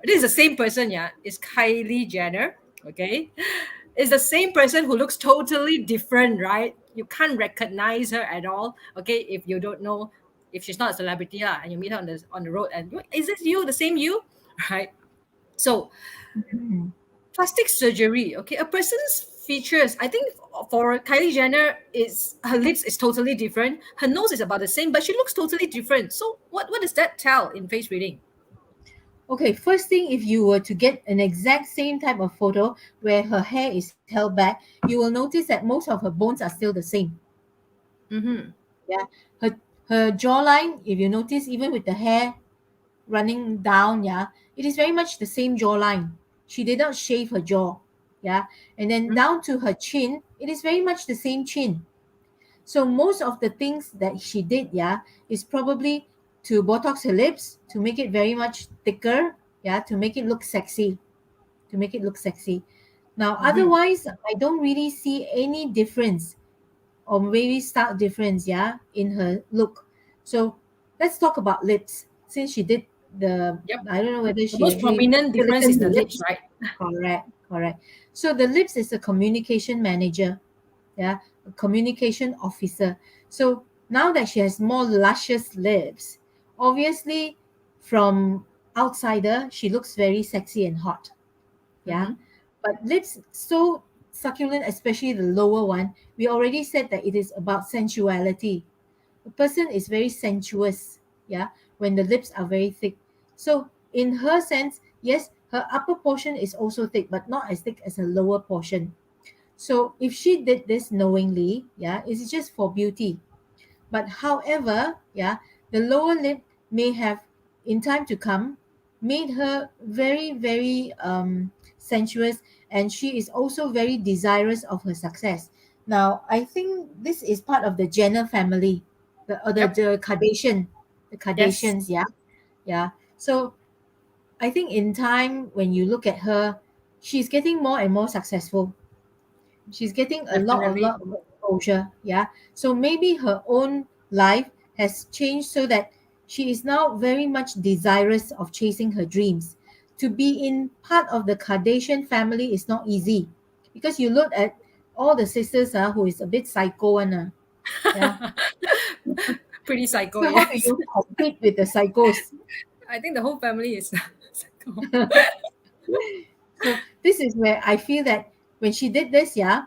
This is the same person, yeah. It's Kylie Jenner, okay? It's the same person who looks totally different, right? You can't recognize her at all, okay? If you don't know, if she's not a celebrity, lah, and you meet her on the road, and is this you, the same you, right? So Mm. plastic surgery, okay, a person's features. I think for Kylie Jenner, is her lips is totally different. Her nose is about the same, but she looks totally different. So what does that tell in face reading? Okay, first thing, if you were to get an exact same type of photo where her hair is held back, you will notice that most of her bones are still the same. Mm-hmm. Yeah, her jawline, if you notice, even with the hair running down, yeah, it is very much the same jawline. She did not shave her jaw, yeah, and then down to her chin, it is very much the same chin. So most of the things that she did, yeah, is probably to Botox her lips, to make it very much thicker, yeah, to make it look sexy, to make it look sexy. Now, Mm-hmm. otherwise, I don't really see any difference or maybe stark difference, yeah, in her look. So let's talk about lips. Since she did the, Yep. I don't know whether The she most actually prominent difference is silicone the the lips, lips. right? Correct, correct. So the lips is a communication manager, yeah, a communication officer. So now that she has more luscious lips, obviously from outsider, she looks very sexy and hot, yeah. Mm-hmm. But lips so succulent, especially the lower one, we already said that it is about sensuality. A person is very sensuous, yeah, when the lips are very thick. So in her sense, yes, her upper portion is also thick, but not as thick as her lower portion. So if she did this knowingly, yeah, it's just for beauty. But however, yeah, the lower lip may have, in time to come, made her very, very sensuous, and she is also very desirous of her success. Now, I think this is part of the Jenner family, Yep. the Kardashian, the Yes. Kardashians, yeah, yeah. So I think in time, when you look at her, she's getting more and more successful. She's getting a Definitely. lot of exposure, yeah. So maybe her own life has changed so that she is now very much desirous of chasing her dreams. To be in part of the Kardashian family is not easy, because you look at all the sisters, who is a bit psycho one, yeah. Pretty psycho, So how do yes. you compete with the psychos? I think the whole family is psycho. So this is where I feel that when she did this, yeah,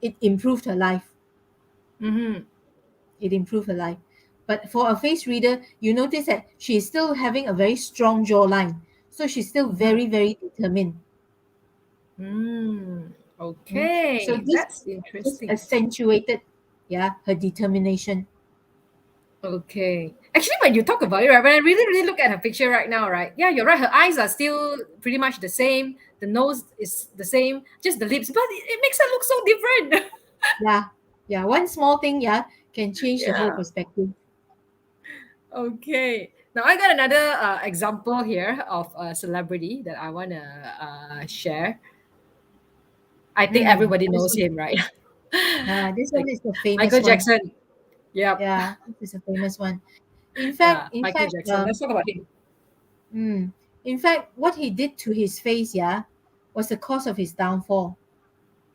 it improved her life. Mm-hmm. It improved her life. But for a face reader, you notice that she is still having a very strong jawline. So she's still Mm-hmm. very, very determined. Mm. Mm. So Okay, this that's just interesting. accentuated, yeah, her determination. Okay. Actually, when you talk about it, right, when I really, really look at her picture right now, right? Yeah, you're right. Her eyes are still pretty much the same. The nose is the same, just the lips, but it makes her look so different. Yeah, yeah. One small thing, yeah, can change the whole Yeah. perspective. Okay. Now I got another example here of a celebrity that I want to share. I think everybody This knows one, him, right? this one Like is the famous Michael one. Jackson. Yep. Yeah, this is a famous one. Yeah, In Michael fact, Jackson. Let's talk about him. mm, in fact, what he did to his face, yeah, was the cause of his downfall.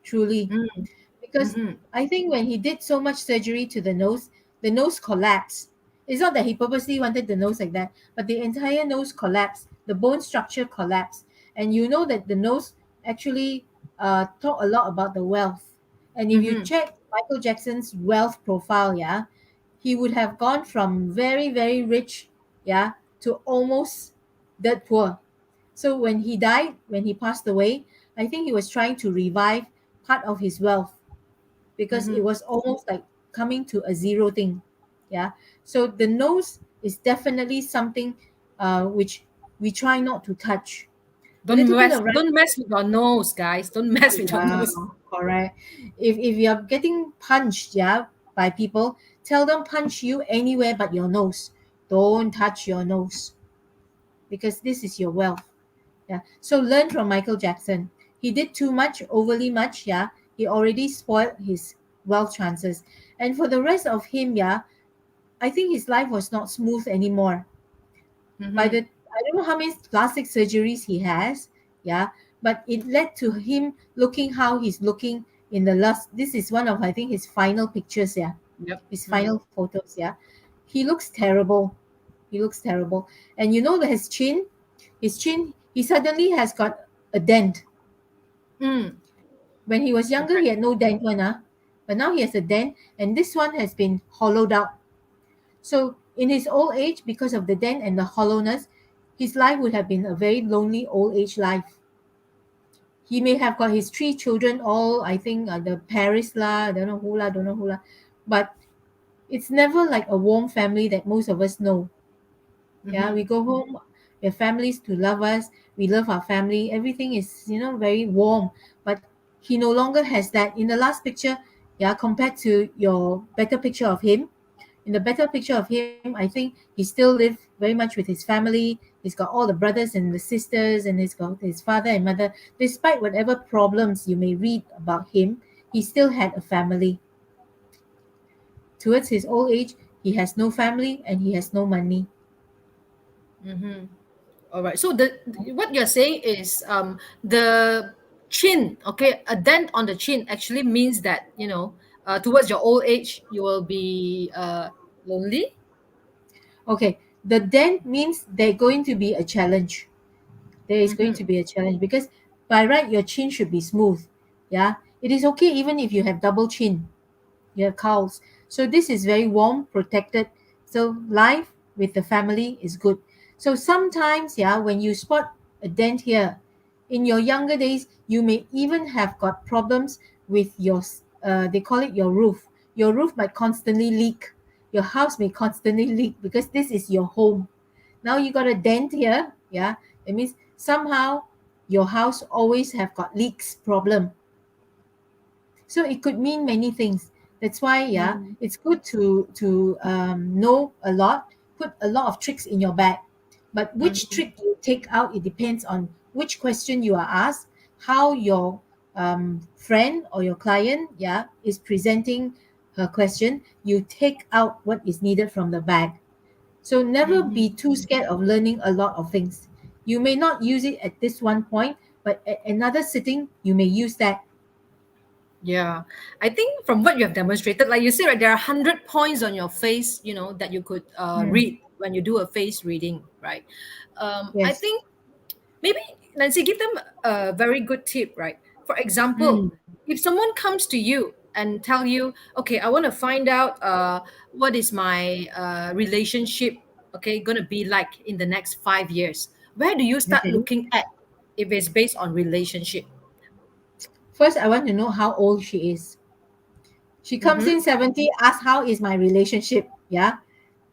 Truly, Mm, because mm-hmm, I think when he did so much surgery to the nose collapsed. It's not that he purposely wanted the nose like that, but the entire nose collapsed. The bone structure collapsed, and you know that the nose actually talk a lot about the wealth. And if you mm-hmm, check Michael Jackson's wealth profile, yeah, he would have gone from very, very rich, yeah, to almost dirt poor. So when he died, when he passed away, I think he was trying to revive part of his wealth because it Mm-hmm. was almost like coming to a zero thing. Yeah. So the nose is definitely something which we try not to touch. A Don't little bit mess, of don't mess with your nose, guys. Don't mess with your yeah, nose. correct. If you're getting punched, yeah, by people, tell them punch you anywhere but your nose. Don't touch your nose because this is your wealth. Yeah. So learn from Michael Jackson. He did too much, overly much, yeah. He already spoiled his wealth chances. And for the rest of him, yeah, I think his life was not smooth anymore. By Mm-hmm. the I don't know how many plastic surgeries he has, yeah, but it led to him looking how he's looking in the last. This is one of I think his final pictures, yeah, Yep. his Mm. final photos, yeah. He looks terrible. He looks terrible, and you know that his chin, he suddenly has got a dent. Mm. When he was younger, he Correct. had no dent one, but now he has a dent, and this one has been hollowed out. So, in his old age, because of the dent and the hollowness, his life would have been a very lonely old age life. He may have got his three children, all I think the Paris lah, don't know who lah, but it's never like a warm family that most of us know. Yeah, Mm-hmm. we go home, we have families to love us, we love our family, everything is very warm. But he no longer has that. In the last picture, yeah, compared to your better picture of him, in the better picture of him, I think he still live very much with his family. He's got all the brothers and the sisters, and he's got his father and mother. Despite whatever problems you may read about him, he still had a family. Towards his old age, he has no family and he has no money. Mm-hmm. All right. So the what you're saying is the chin, okay, a dent on the chin actually means that towards your old age you will be lonely. Okay, the dent means there's going to be a challenge. There is going Mm-hmm. to be a challenge because by right, your chin should be smooth. Yeah, it is okay even if you have double chin. Your cows. So this is very warm, protected. So life with the family is good. So sometimes, yeah, when you spot a dent here, in your younger days, you may even have got problems with your, they call it your roof. Your roof might constantly leak. Your house may constantly leak because this is your home. Now you got a dent here, yeah. It means somehow your house always have got leaks problem. So it could mean many things. That's why, yeah, Mm-hmm. it's good to know a lot, put a lot of tricks in your bag. But which Mm-hmm. trick you take out, it depends on which question you are asked, how your friend or your client, yeah, is presenting her question. You take out what is needed from the bag. So never Mm-hmm. be too scared of learning a lot of things. You may not use it at this one point, but at another sitting, you may use that. Yeah, I think from what you have demonstrated, like you said, right, there are 100 points on your face, that you could Hmm. read when you do a face reading, right? I Yes. think maybe Nancy, give them a very good tip, right? For example, Mm. if someone comes to you and tell you, okay, I want to find out what is my relationship, okay, gonna be like in the next 5 years. Where do you start Okay. looking at if it's based on relationship? First, I want to know how old she is. She comes Mm-hmm. in 70, asks how is my relationship? Yeah.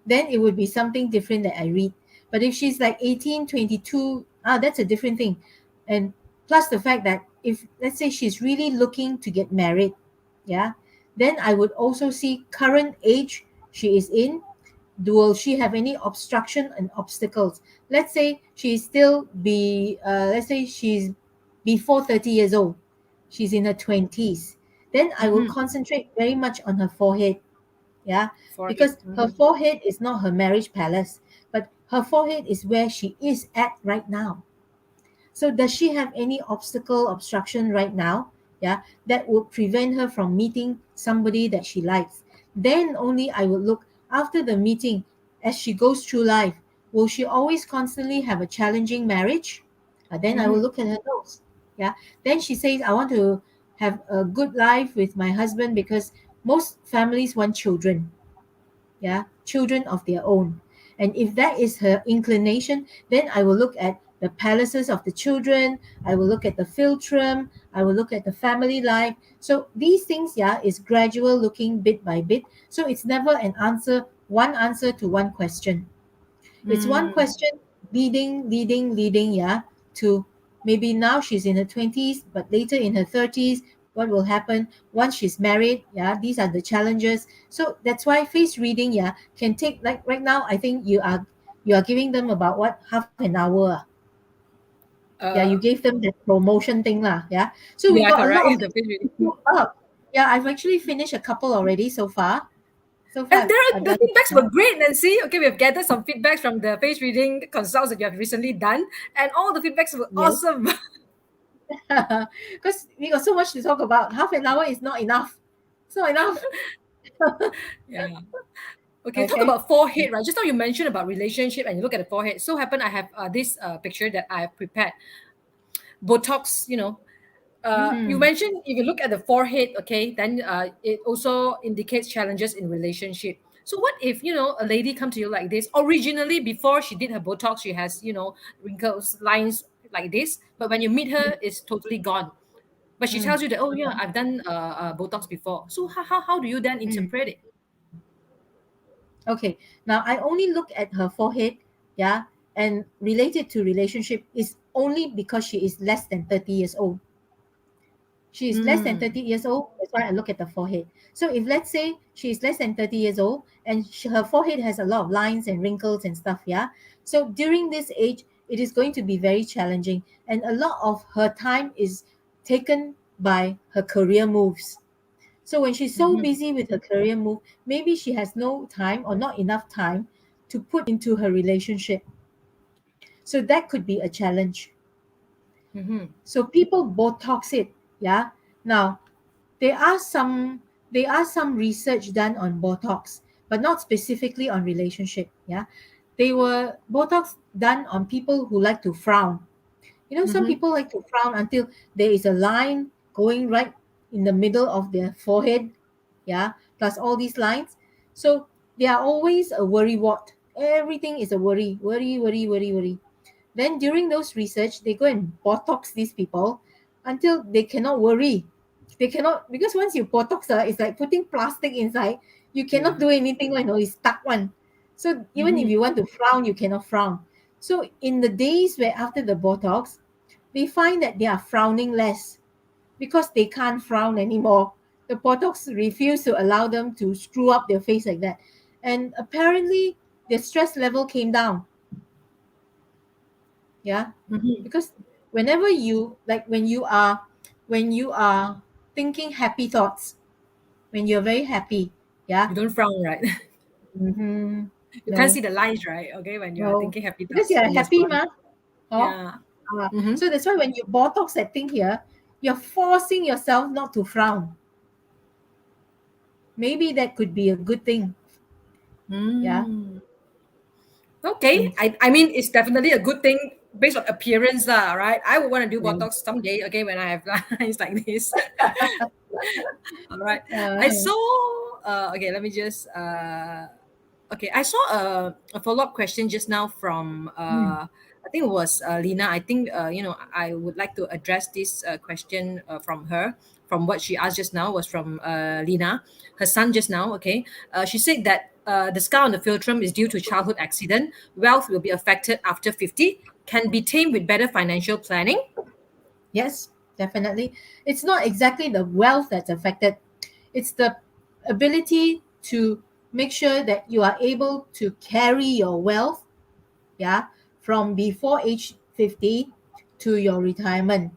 Then it would be something different that I read. But if she's like 18, 22, that's a different thing. And plus the fact that if, let's say, she's really looking to get married, yeah, then I would also see current age she is in. Will she have any obstruction and obstacles? Let's say she's still let's say she's before 30 years old. She's in her 20s. Then I will Mm-hmm. concentrate very much on her forehead. Yeah, For it. because her Mm-hmm. forehead is not her marriage palace, but her forehead is where she is at right now. So does she have any obstacle, obstruction right now? Yeah, that would prevent her from meeting somebody that she likes. Then only I would look after the meeting as she goes through life. Will she always constantly have a challenging marriage? Then I will Mm-hmm. look at her nose. Yeah. Then she says, I want to have a good life with my husband because most families want children. yeah, children of their own. And if that is her inclination, then I will look at the palaces of the children, I will look at the philtrum, I will look at the family life. So these things, yeah, is gradual looking bit by bit. So it's never one answer to one question. It's one Mm. question leading, yeah, to maybe now she's in her 20s, but later in her 30s, what will happen once she's married? Yeah, these are the challenges. So that's why face reading, yeah, can take, like right now, I think you are giving them about what, half an hour. Yeah, you Uh, gave them that promotion thing lah. Yeah. So we yeah, got a correct. lot of The things face to reading. do up. Yeah, I've actually finished a couple already so far. So And far there I've are, the done, feedbacks yeah. were great, Nancy. Okay, we have gathered some feedbacks from the face reading consults that you have recently done, and all the feedbacks were Yes. awesome. Because we got so much to talk about. Half an hour is not enough. It's not enough. Yeah. Okay, talk Okay. about forehead, right? Just now you mentioned about relationship, and you look at the forehead. So happen I have this picture that I have prepared. Botox, you Mm-hmm. mentioned if you look at the forehead, okay, then it also indicates challenges in relationship. So what if a lady come to you like this? Originally, before she did her Botox, she has wrinkles, lines like this. But when you meet her, it's totally gone. But she tells you that, oh yeah, I've done Botox before. So how do you then Mm. interpret it? Okay. Now I only look at her forehead, yeah, and related to relationship is only because she is less than 30 years old. She is less than Mm. 30 years old. That's why I look at the forehead. So if let's say she is less than 30 years old and her forehead has a lot of lines and wrinkles and stuff, yeah. So during this age, it is going to be very challenging. And a lot of her time is taken by her career moves. So when she's so Mm-hmm. busy with her career move, maybe she has no time or not enough time to put into her relationship. So that could be a challenge. Mm-hmm. So people Botox it, yeah. Now there are some research done on Botox, but not specifically on relationship. Yeah, they were Botox done on people who like to frown. You know, some Mm-hmm. people like to frown until there is a line going right in the middle of their forehead. Yeah, plus all these lines. So they are always a worry wart. Everything is a worry, worry, worry, worry, worry. Then during those research, they go and Botox these people until they cannot worry. They cannot, because once you Botox, it's like putting plastic inside. You cannot Yeah. do anything, it's stuck one. So even if Mm-hmm. you want to frown, you cannot frown. So in the days where after the Botox, they find that they are frowning less because they can't frown anymore. The Botox refuse to allow them to screw up their face like that. And apparently their stress level came down. Yeah, Mm-hmm. because whenever you like when you are thinking happy thoughts, when you're very happy, yeah. You don't frown, right? Mm-hmm. You can't No, see the lines, right? Okay, when you are no, thinking happy because thoughts you're in your happy, smile. ma. Oh, Yeah. Mm-hmm. so that's why when you Botox that thing here, you're forcing yourself not to frown. Maybe that could be a good thing. Yeah. Mm. Okay. Mm. I mean, it's definitely a good thing based on appearance, lah, right? I would want to do Yeah. Botox someday, okay, when I have lines like this. All right. I Uh, saw, okay, let me just, okay, I saw a follow-up question just now from, mm, I think it was Lina. I think, I would like to address this question from her. From what she asked just now was from Lina, her son just now, okay. She said that the scar on the philtrum is due to childhood accident. Wealth will be affected after 50, can be tamed with better financial planning. yes, definitely. It's not exactly the wealth that's affected. It's the ability to make sure that you are able to carry your wealth, yeah, from before age 50 to your retirement.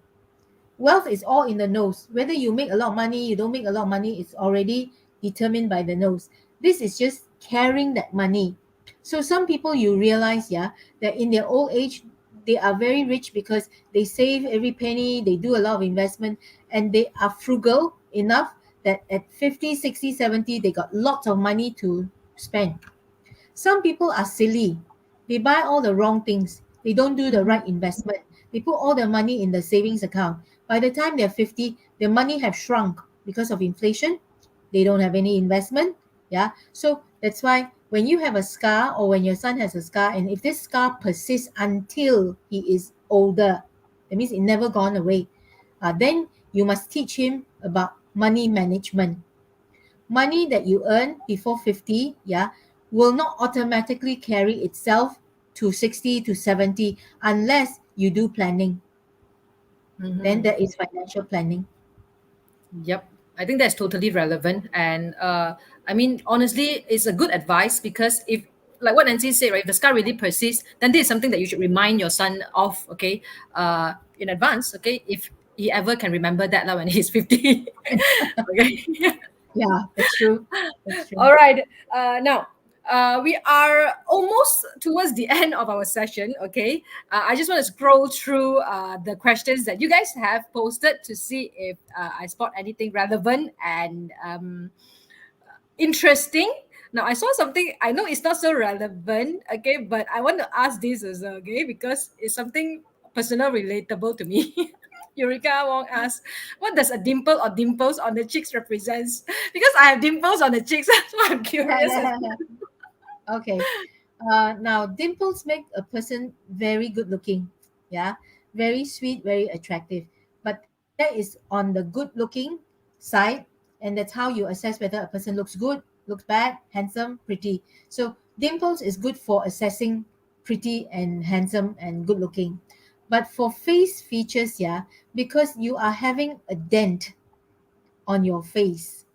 Wealth is all in the nose. Whether you make a lot of money, you don't make a lot of money, it's already determined by the nose. This is just carrying that money. So some people you realize, yeah, that in their old age, they are very rich because they save every penny, they do a lot of investment, and they are frugal enough that at 50, 60, 70, they got lots of money to spend. Some people are silly. They buy all the wrong things. They don't do the Mm-hmm. right investment. They put all their money in the savings account. By the time they're 50, their money have shrunk because of inflation. They don't have any investment. Yeah. So That's why when you have a scar or when your son has a scar, and if this scar persists until he is older, that means it never gone away, then you must teach him about money management. Money that you earn before 50, yeah, will not automatically carry itself to 60 to 70 unless you do planning. Then Mm-hmm. there is financial planning. Yep. I think that's totally relevant. And I mean, honestly, it's a good advice because if, like what Nancy said, right, if the scar really persists, then this is something that you should remind your son of, okay, in advance, okay, if he ever can remember that now when he's 50. Okay. Yeah, that's true. That's true. All right. Now, we are almost towards the end of our session. Okay. I just want to scroll through the questions that you guys have posted to see if I spot anything relevant and interesting. Now, I saw something, I know it's not so relevant, okay, but I want to ask this as well, okay, because it's something personal relatable to me. Eureka Wong asks, what does a dimple or dimples on the cheeks represents? Because I have dimples on the cheeks, so I'm curious. Okay. Now, dimples make a person very good looking. Yeah. Very sweet, very attractive. But that is on the good looking side. And that's how you assess whether a person looks good, looks bad, handsome, pretty. So, dimples is good for assessing pretty and handsome and good looking. But for face features, yeah, because you are having a dent on your face,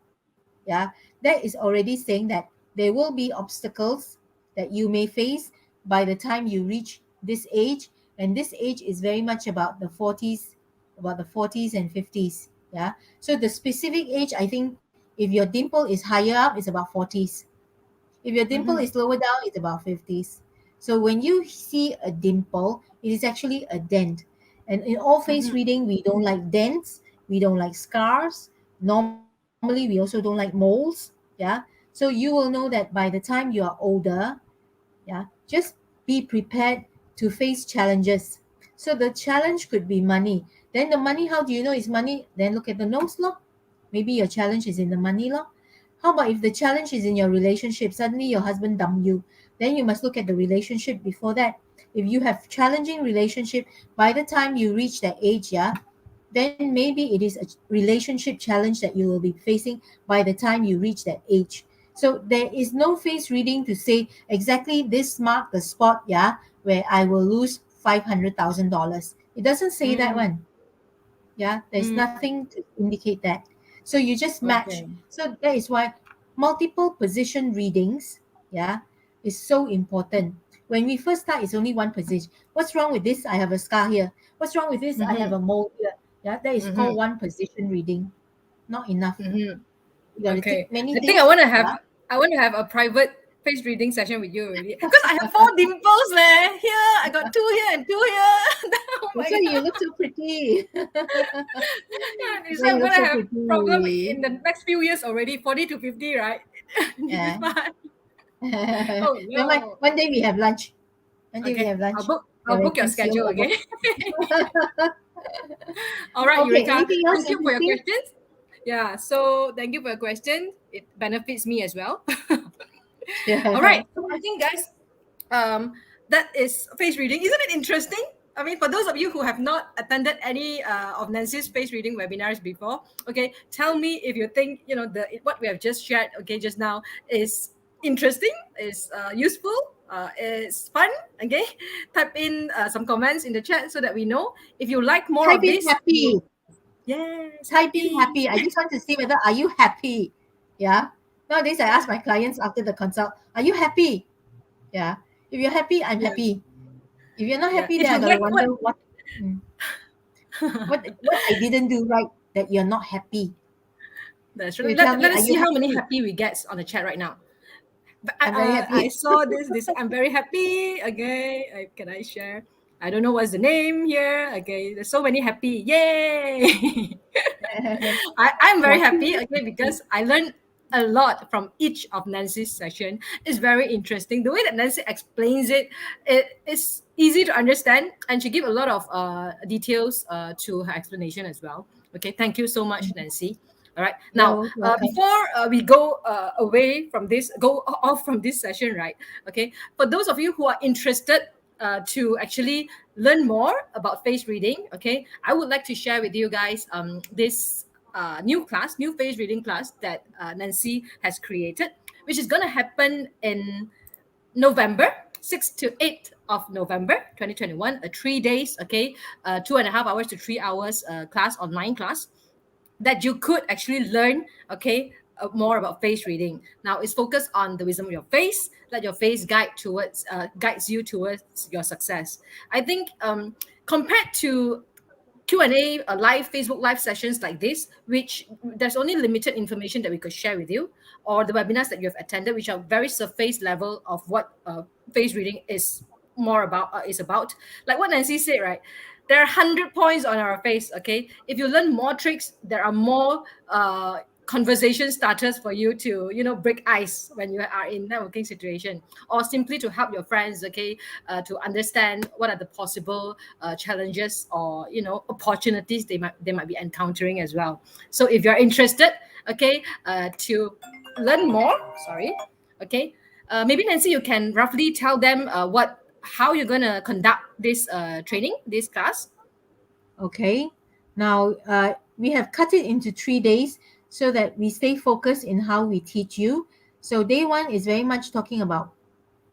yeah, that is already saying that there will be obstacles that you may face by the time you reach this age. And this age is very much about the 40s and 50s. Yeah. So the specific age, I think if your dimple is higher up, it's about 40s. If your dimple Mm-hmm, is lower down, it's about 50s. So when you see a dimple, it is actually a dent. And in all face mm-hmm, reading, we don't like dents, we don't like scars. Normally, we also don't like moles. Yeah. So you will know that by the time you are older, yeah, just be prepared to face challenges. So the challenge could be money. Then the money, how do you know it's money? Then look at the nose law. Maybe your challenge is in the money law. How about if the challenge is in your relationship? Suddenly your husband dumped you. Then you must look at the relationship before that. If you have challenging relationship, by the time you reach that age, yeah, then maybe it is a relationship challenge that you will be facing by the time you reach that age. So there is no face reading to say exactly this mark the spot, yeah, where I will lose $500,000. It doesn't say that mm, one. Yeah, there's mm. nothing to indicate that. So you just match. Okay. So that is why multiple position readings, yeah, is so important. When we first start, it's only one position. What's wrong with this? I have a scar here. What's wrong with this? I have Mm-hmm, a mole here. Yeah, that is called mm-hmm, one position reading. Not enough. mm-hmm. You got to Okay. tick many I think things. Yeah. I want to have a private face reading session with you already. Because I have four dimples there. Here, I got two here and two here. Oh That's my why you god. look so pretty. Yeah, That's so why I'm you look gonna so have problem pretty. in the next few years already, 40 to 50, right? You'll be Yeah. fine. Oh Never mind. no. One day we have lunch. One day we Okay. have lunch. I'll Then we book your can see schedule, whatever. okay? All right, Okay. Eureka. Anything else Thank you for your interesting? questions. Yeah, so thank you for your question. It benefits me as well. All Yeah. right. So I think, guys, um, that is face reading. Isn't it interesting? I mean, for those of you who have not attended any of Nancy's face reading webinars before, okay, tell me if you think the what we have just shared, okay, just now is interesting, is useful, is fun. Okay, type in some comments in the chat so that we know if you like more Type of in this. happy. Yes, Type in happy. happy. I just want to see whether are you happy. Yeah. Nowadays I ask my clients after the consult, are you happy? Yeah. If you're happy, I'm Yeah, happy. If you're not yeah. happy, If then I you gotta like what wonder mm, what I didn't do right that you're not happy. that's If right. you tell me, Let are us you see how many happy? happy we get on the chat right now. But I'm very I happy. saw this. I'm very happy. Okay, can I share? I don't know what's the name here. Okay, there's so many happy. Yay! I'm very Happy. happy. Okay, because I learned a lot from each of Nancy's session. It's very interesting. The way that Nancy explains it, it is easy to understand, and she give a lot of details to her explanation as well. Okay, thank you so much, Nancy. All right. Now, You're welcome. before we go away from this, go off from this session, right? Okay. For those of you who are interested to actually learn more about face reading, okay, I would like to share with you guys this new face reading class that Nancy has created, which is going to happen in November, 6th to 8th of November 2021, a 3 days, okay, 2.5 hours to 3 hours class, online class that you could actually learn, okay, more about face reading. Now it's focused on the wisdom of your face. Let your face guides you towards your success. I think compared to Q&A, live Facebook live sessions like this, which there's only limited information that we could share with you, or the webinars that you have attended, which are very surface level of what face reading is about. Like what Nancy said, right? There are 100 points on our face. Okay, if you learn more tricks, there are more conversation starters for you to break ice when you are in networking situation, or simply to help your friends, okay, to understand what are the possible challenges or opportunities they might be encountering as well. So if you're interested, okay, to learn more, sorry, okay, maybe Nancy, you can roughly tell them how you're gonna conduct this training, this class. Okay. Now, we have cut it into 3 days so that we stay focused in how we teach you. So, day one is very much talking about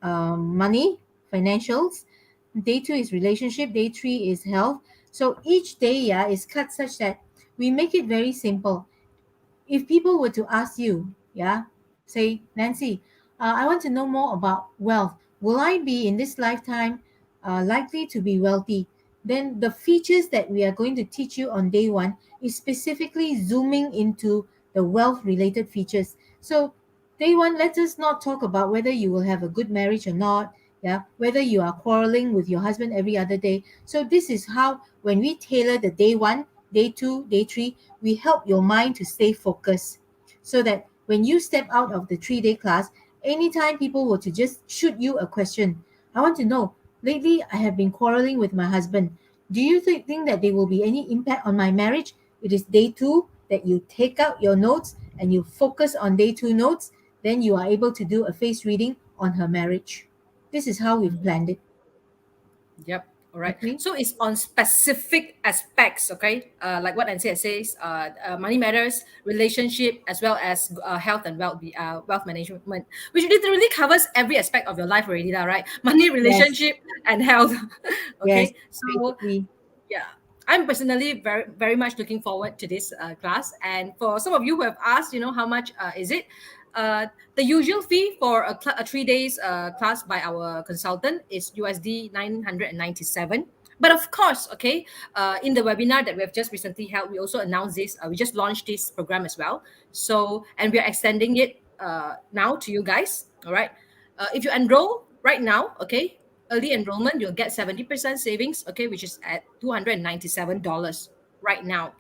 money, financials. Day two is relationship. Day three is health. So, each day, yeah, is cut such that we make it very simple. If people were to ask you, yeah, say, Nancy, I want to know more about wealth. Will I be in this lifetime likely to be wealthy? Then the features that we are going to teach you on day one is specifically zooming into the wealth related features. So, day one, let us not talk about whether you will have a good marriage or not. Yeah, whether you are quarreling with your husband every other day. So, this is how, when we tailor the day one, day two, day three, we help your mind to stay focused so that when you step out of the 3 day class, anytime people were to just shoot you a question, I want to know, lately I have been quarreling with my husband. Do you think that there will be any impact on my marriage? It is day two that you take out your notes and you focus on day two notes. Then you are able to do a face reading on her marriage. This is how we've planned it. Yep. All right. Okay. So it's on specific aspects, okay? Like what Nancy says, money matters, relationship, as well as health and wealth management, which literally covers every aspect of your life already, lah, right? Money, Yes. relationship, and health. Yes. Okay. So Basically. yeah, I'm personally very very much looking forward to this class. And for some of you who have asked, how much is it, the usual fee for a 3 days class by our consultant is USD 997. But of course, okay, in the webinar that we have just recently held, we also announced this. We just launched this program as well. So, and we are extending it now to you guys. All right. If you enroll right now, okay, early enrollment, you'll get 70% savings, okay, which is at $297 right now,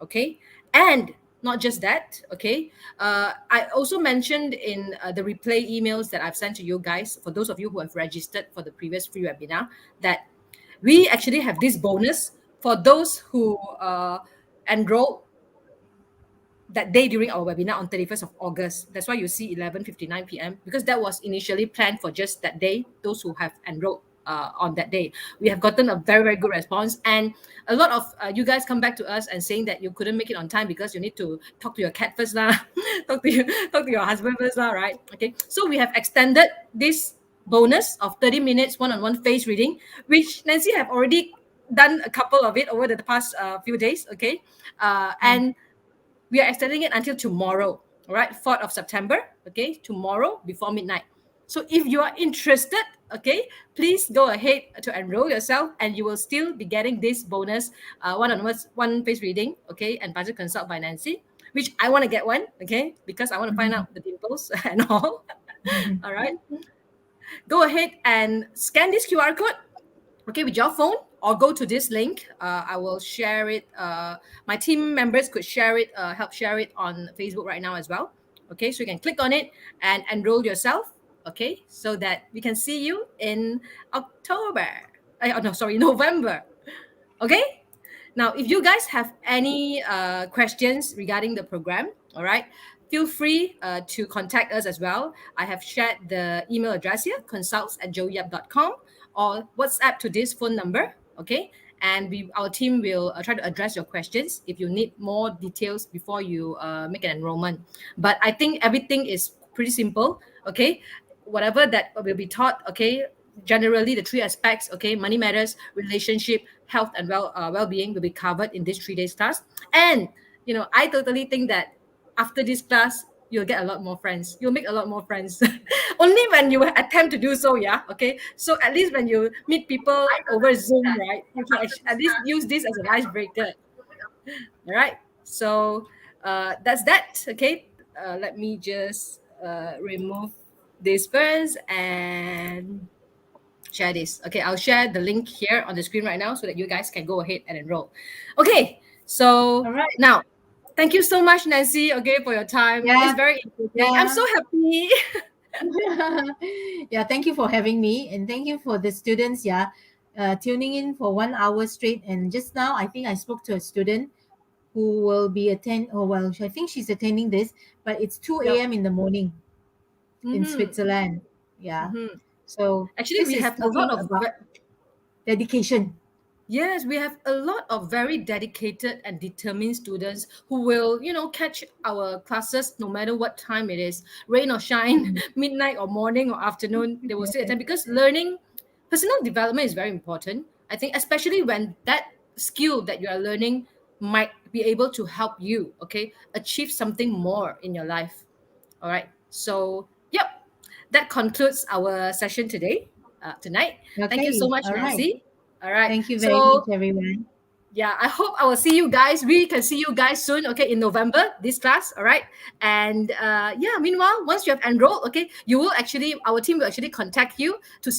okay? And not just that, okay? I also mentioned in the replay emails that I've sent to you guys, for those of you who have registered for the previous free webinar, that we actually have this bonus for those who enroll that day during our webinar on 31st of August. That's why you see 11:59 p.m. because that was initially planned for just that day, those who have enrolled on that day. We have gotten a very, very good response. And a lot of you guys come back to us and saying that you couldn't make it on time because you need to talk to your cat first, lah. talk to your husband first, lah, right? Okay. So we have extended this bonus of 30 minutes one-on-one face reading, which Nancy have already done a couple of it over the past few days. Okay. Yeah. And we are extending it until tomorrow, all right, 4th of September, okay, tomorrow before midnight. So if you are interested, okay, please go ahead to enroll yourself and you will still be getting this bonus one face reading, okay, and budget consult by Nancy, which I want to get one, okay, because I want to find out the dimples and all. All right. Go ahead and scan this QR code, okay, with your phone, or go to this link. I will share it. My team members could share it, help share it on Facebook right now as well. Okay, so you can click on it and enroll yourself. Okay, so that we can see you in October. Oh no, sorry, November. Okay. Now, if you guys have any questions regarding the program, all right, feel free to contact us as well. I have shared the email address here, consults@joeyap.com, or WhatsApp to this phone number, okay? And our team will try to address your questions if you need more details before you make an enrollment. But I think everything is pretty simple, okay? Whatever that will be taught, okay, generally the three aspects, okay, money matters, relationship, health, and well-being will be covered in this 3 days class. And I totally think that after this class you'll get a lot more friends, you'll make a lot more friends. Only when you attempt to do so, yeah, okay. So at least when you meet people over Zoom, right, you can at least use this as an icebreaker. All right, so that's that, okay. Let me just remove this first and share this. Okay, I'll share the link here on the screen right now so that you guys can go ahead and enroll. Okay, so All right. now thank you so much, Nancy, okay, for your time. It's Yeah. very interesting. I'm Yeah. so happy. Yeah, thank you for having me, and thank you for the students, yeah, tuning in for 1 hour straight. And just now I think I spoke to a student who will be I think she's attending this, but it's 2 Yep. a.m. in the morning in Mm-hmm. Switzerland. Yeah. Mm-hmm. So Actually, this we is have a lot talking of about dedication. yes, we have a lot of very dedicated and determined students who will, catch our classes no matter what time it is, rain or shine, Mm. midnight or morning or afternoon, they will still attend because learning, personal development is very important. I think, especially when that skill that you are learning might be able to help you, okay, achieve something more in your life. All right. So, yep, that concludes our session tonight. Thank you so Okay. much, All right. Nancy. All right. Thank you very much, So everyone. yeah, I hope I will see you guys. We can see you guys soon, okay, in November, this class, all right? And yeah, meanwhile, once you have enrolled, okay, our team will actually contact you to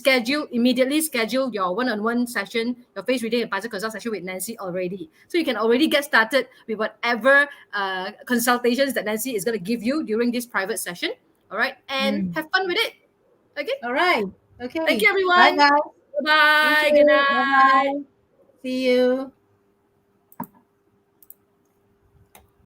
immediately schedule your one-on-one session, your face reading and puzzle consult session with Nancy already. So you can already get started with whatever consultations that Nancy is going to give you during this private session, all right? And Mm. have fun with it, okay? All right. Thank you, Okay. Bye, everyone. guys. Thank Bye-bye. Good you. Bye night. bye. See you.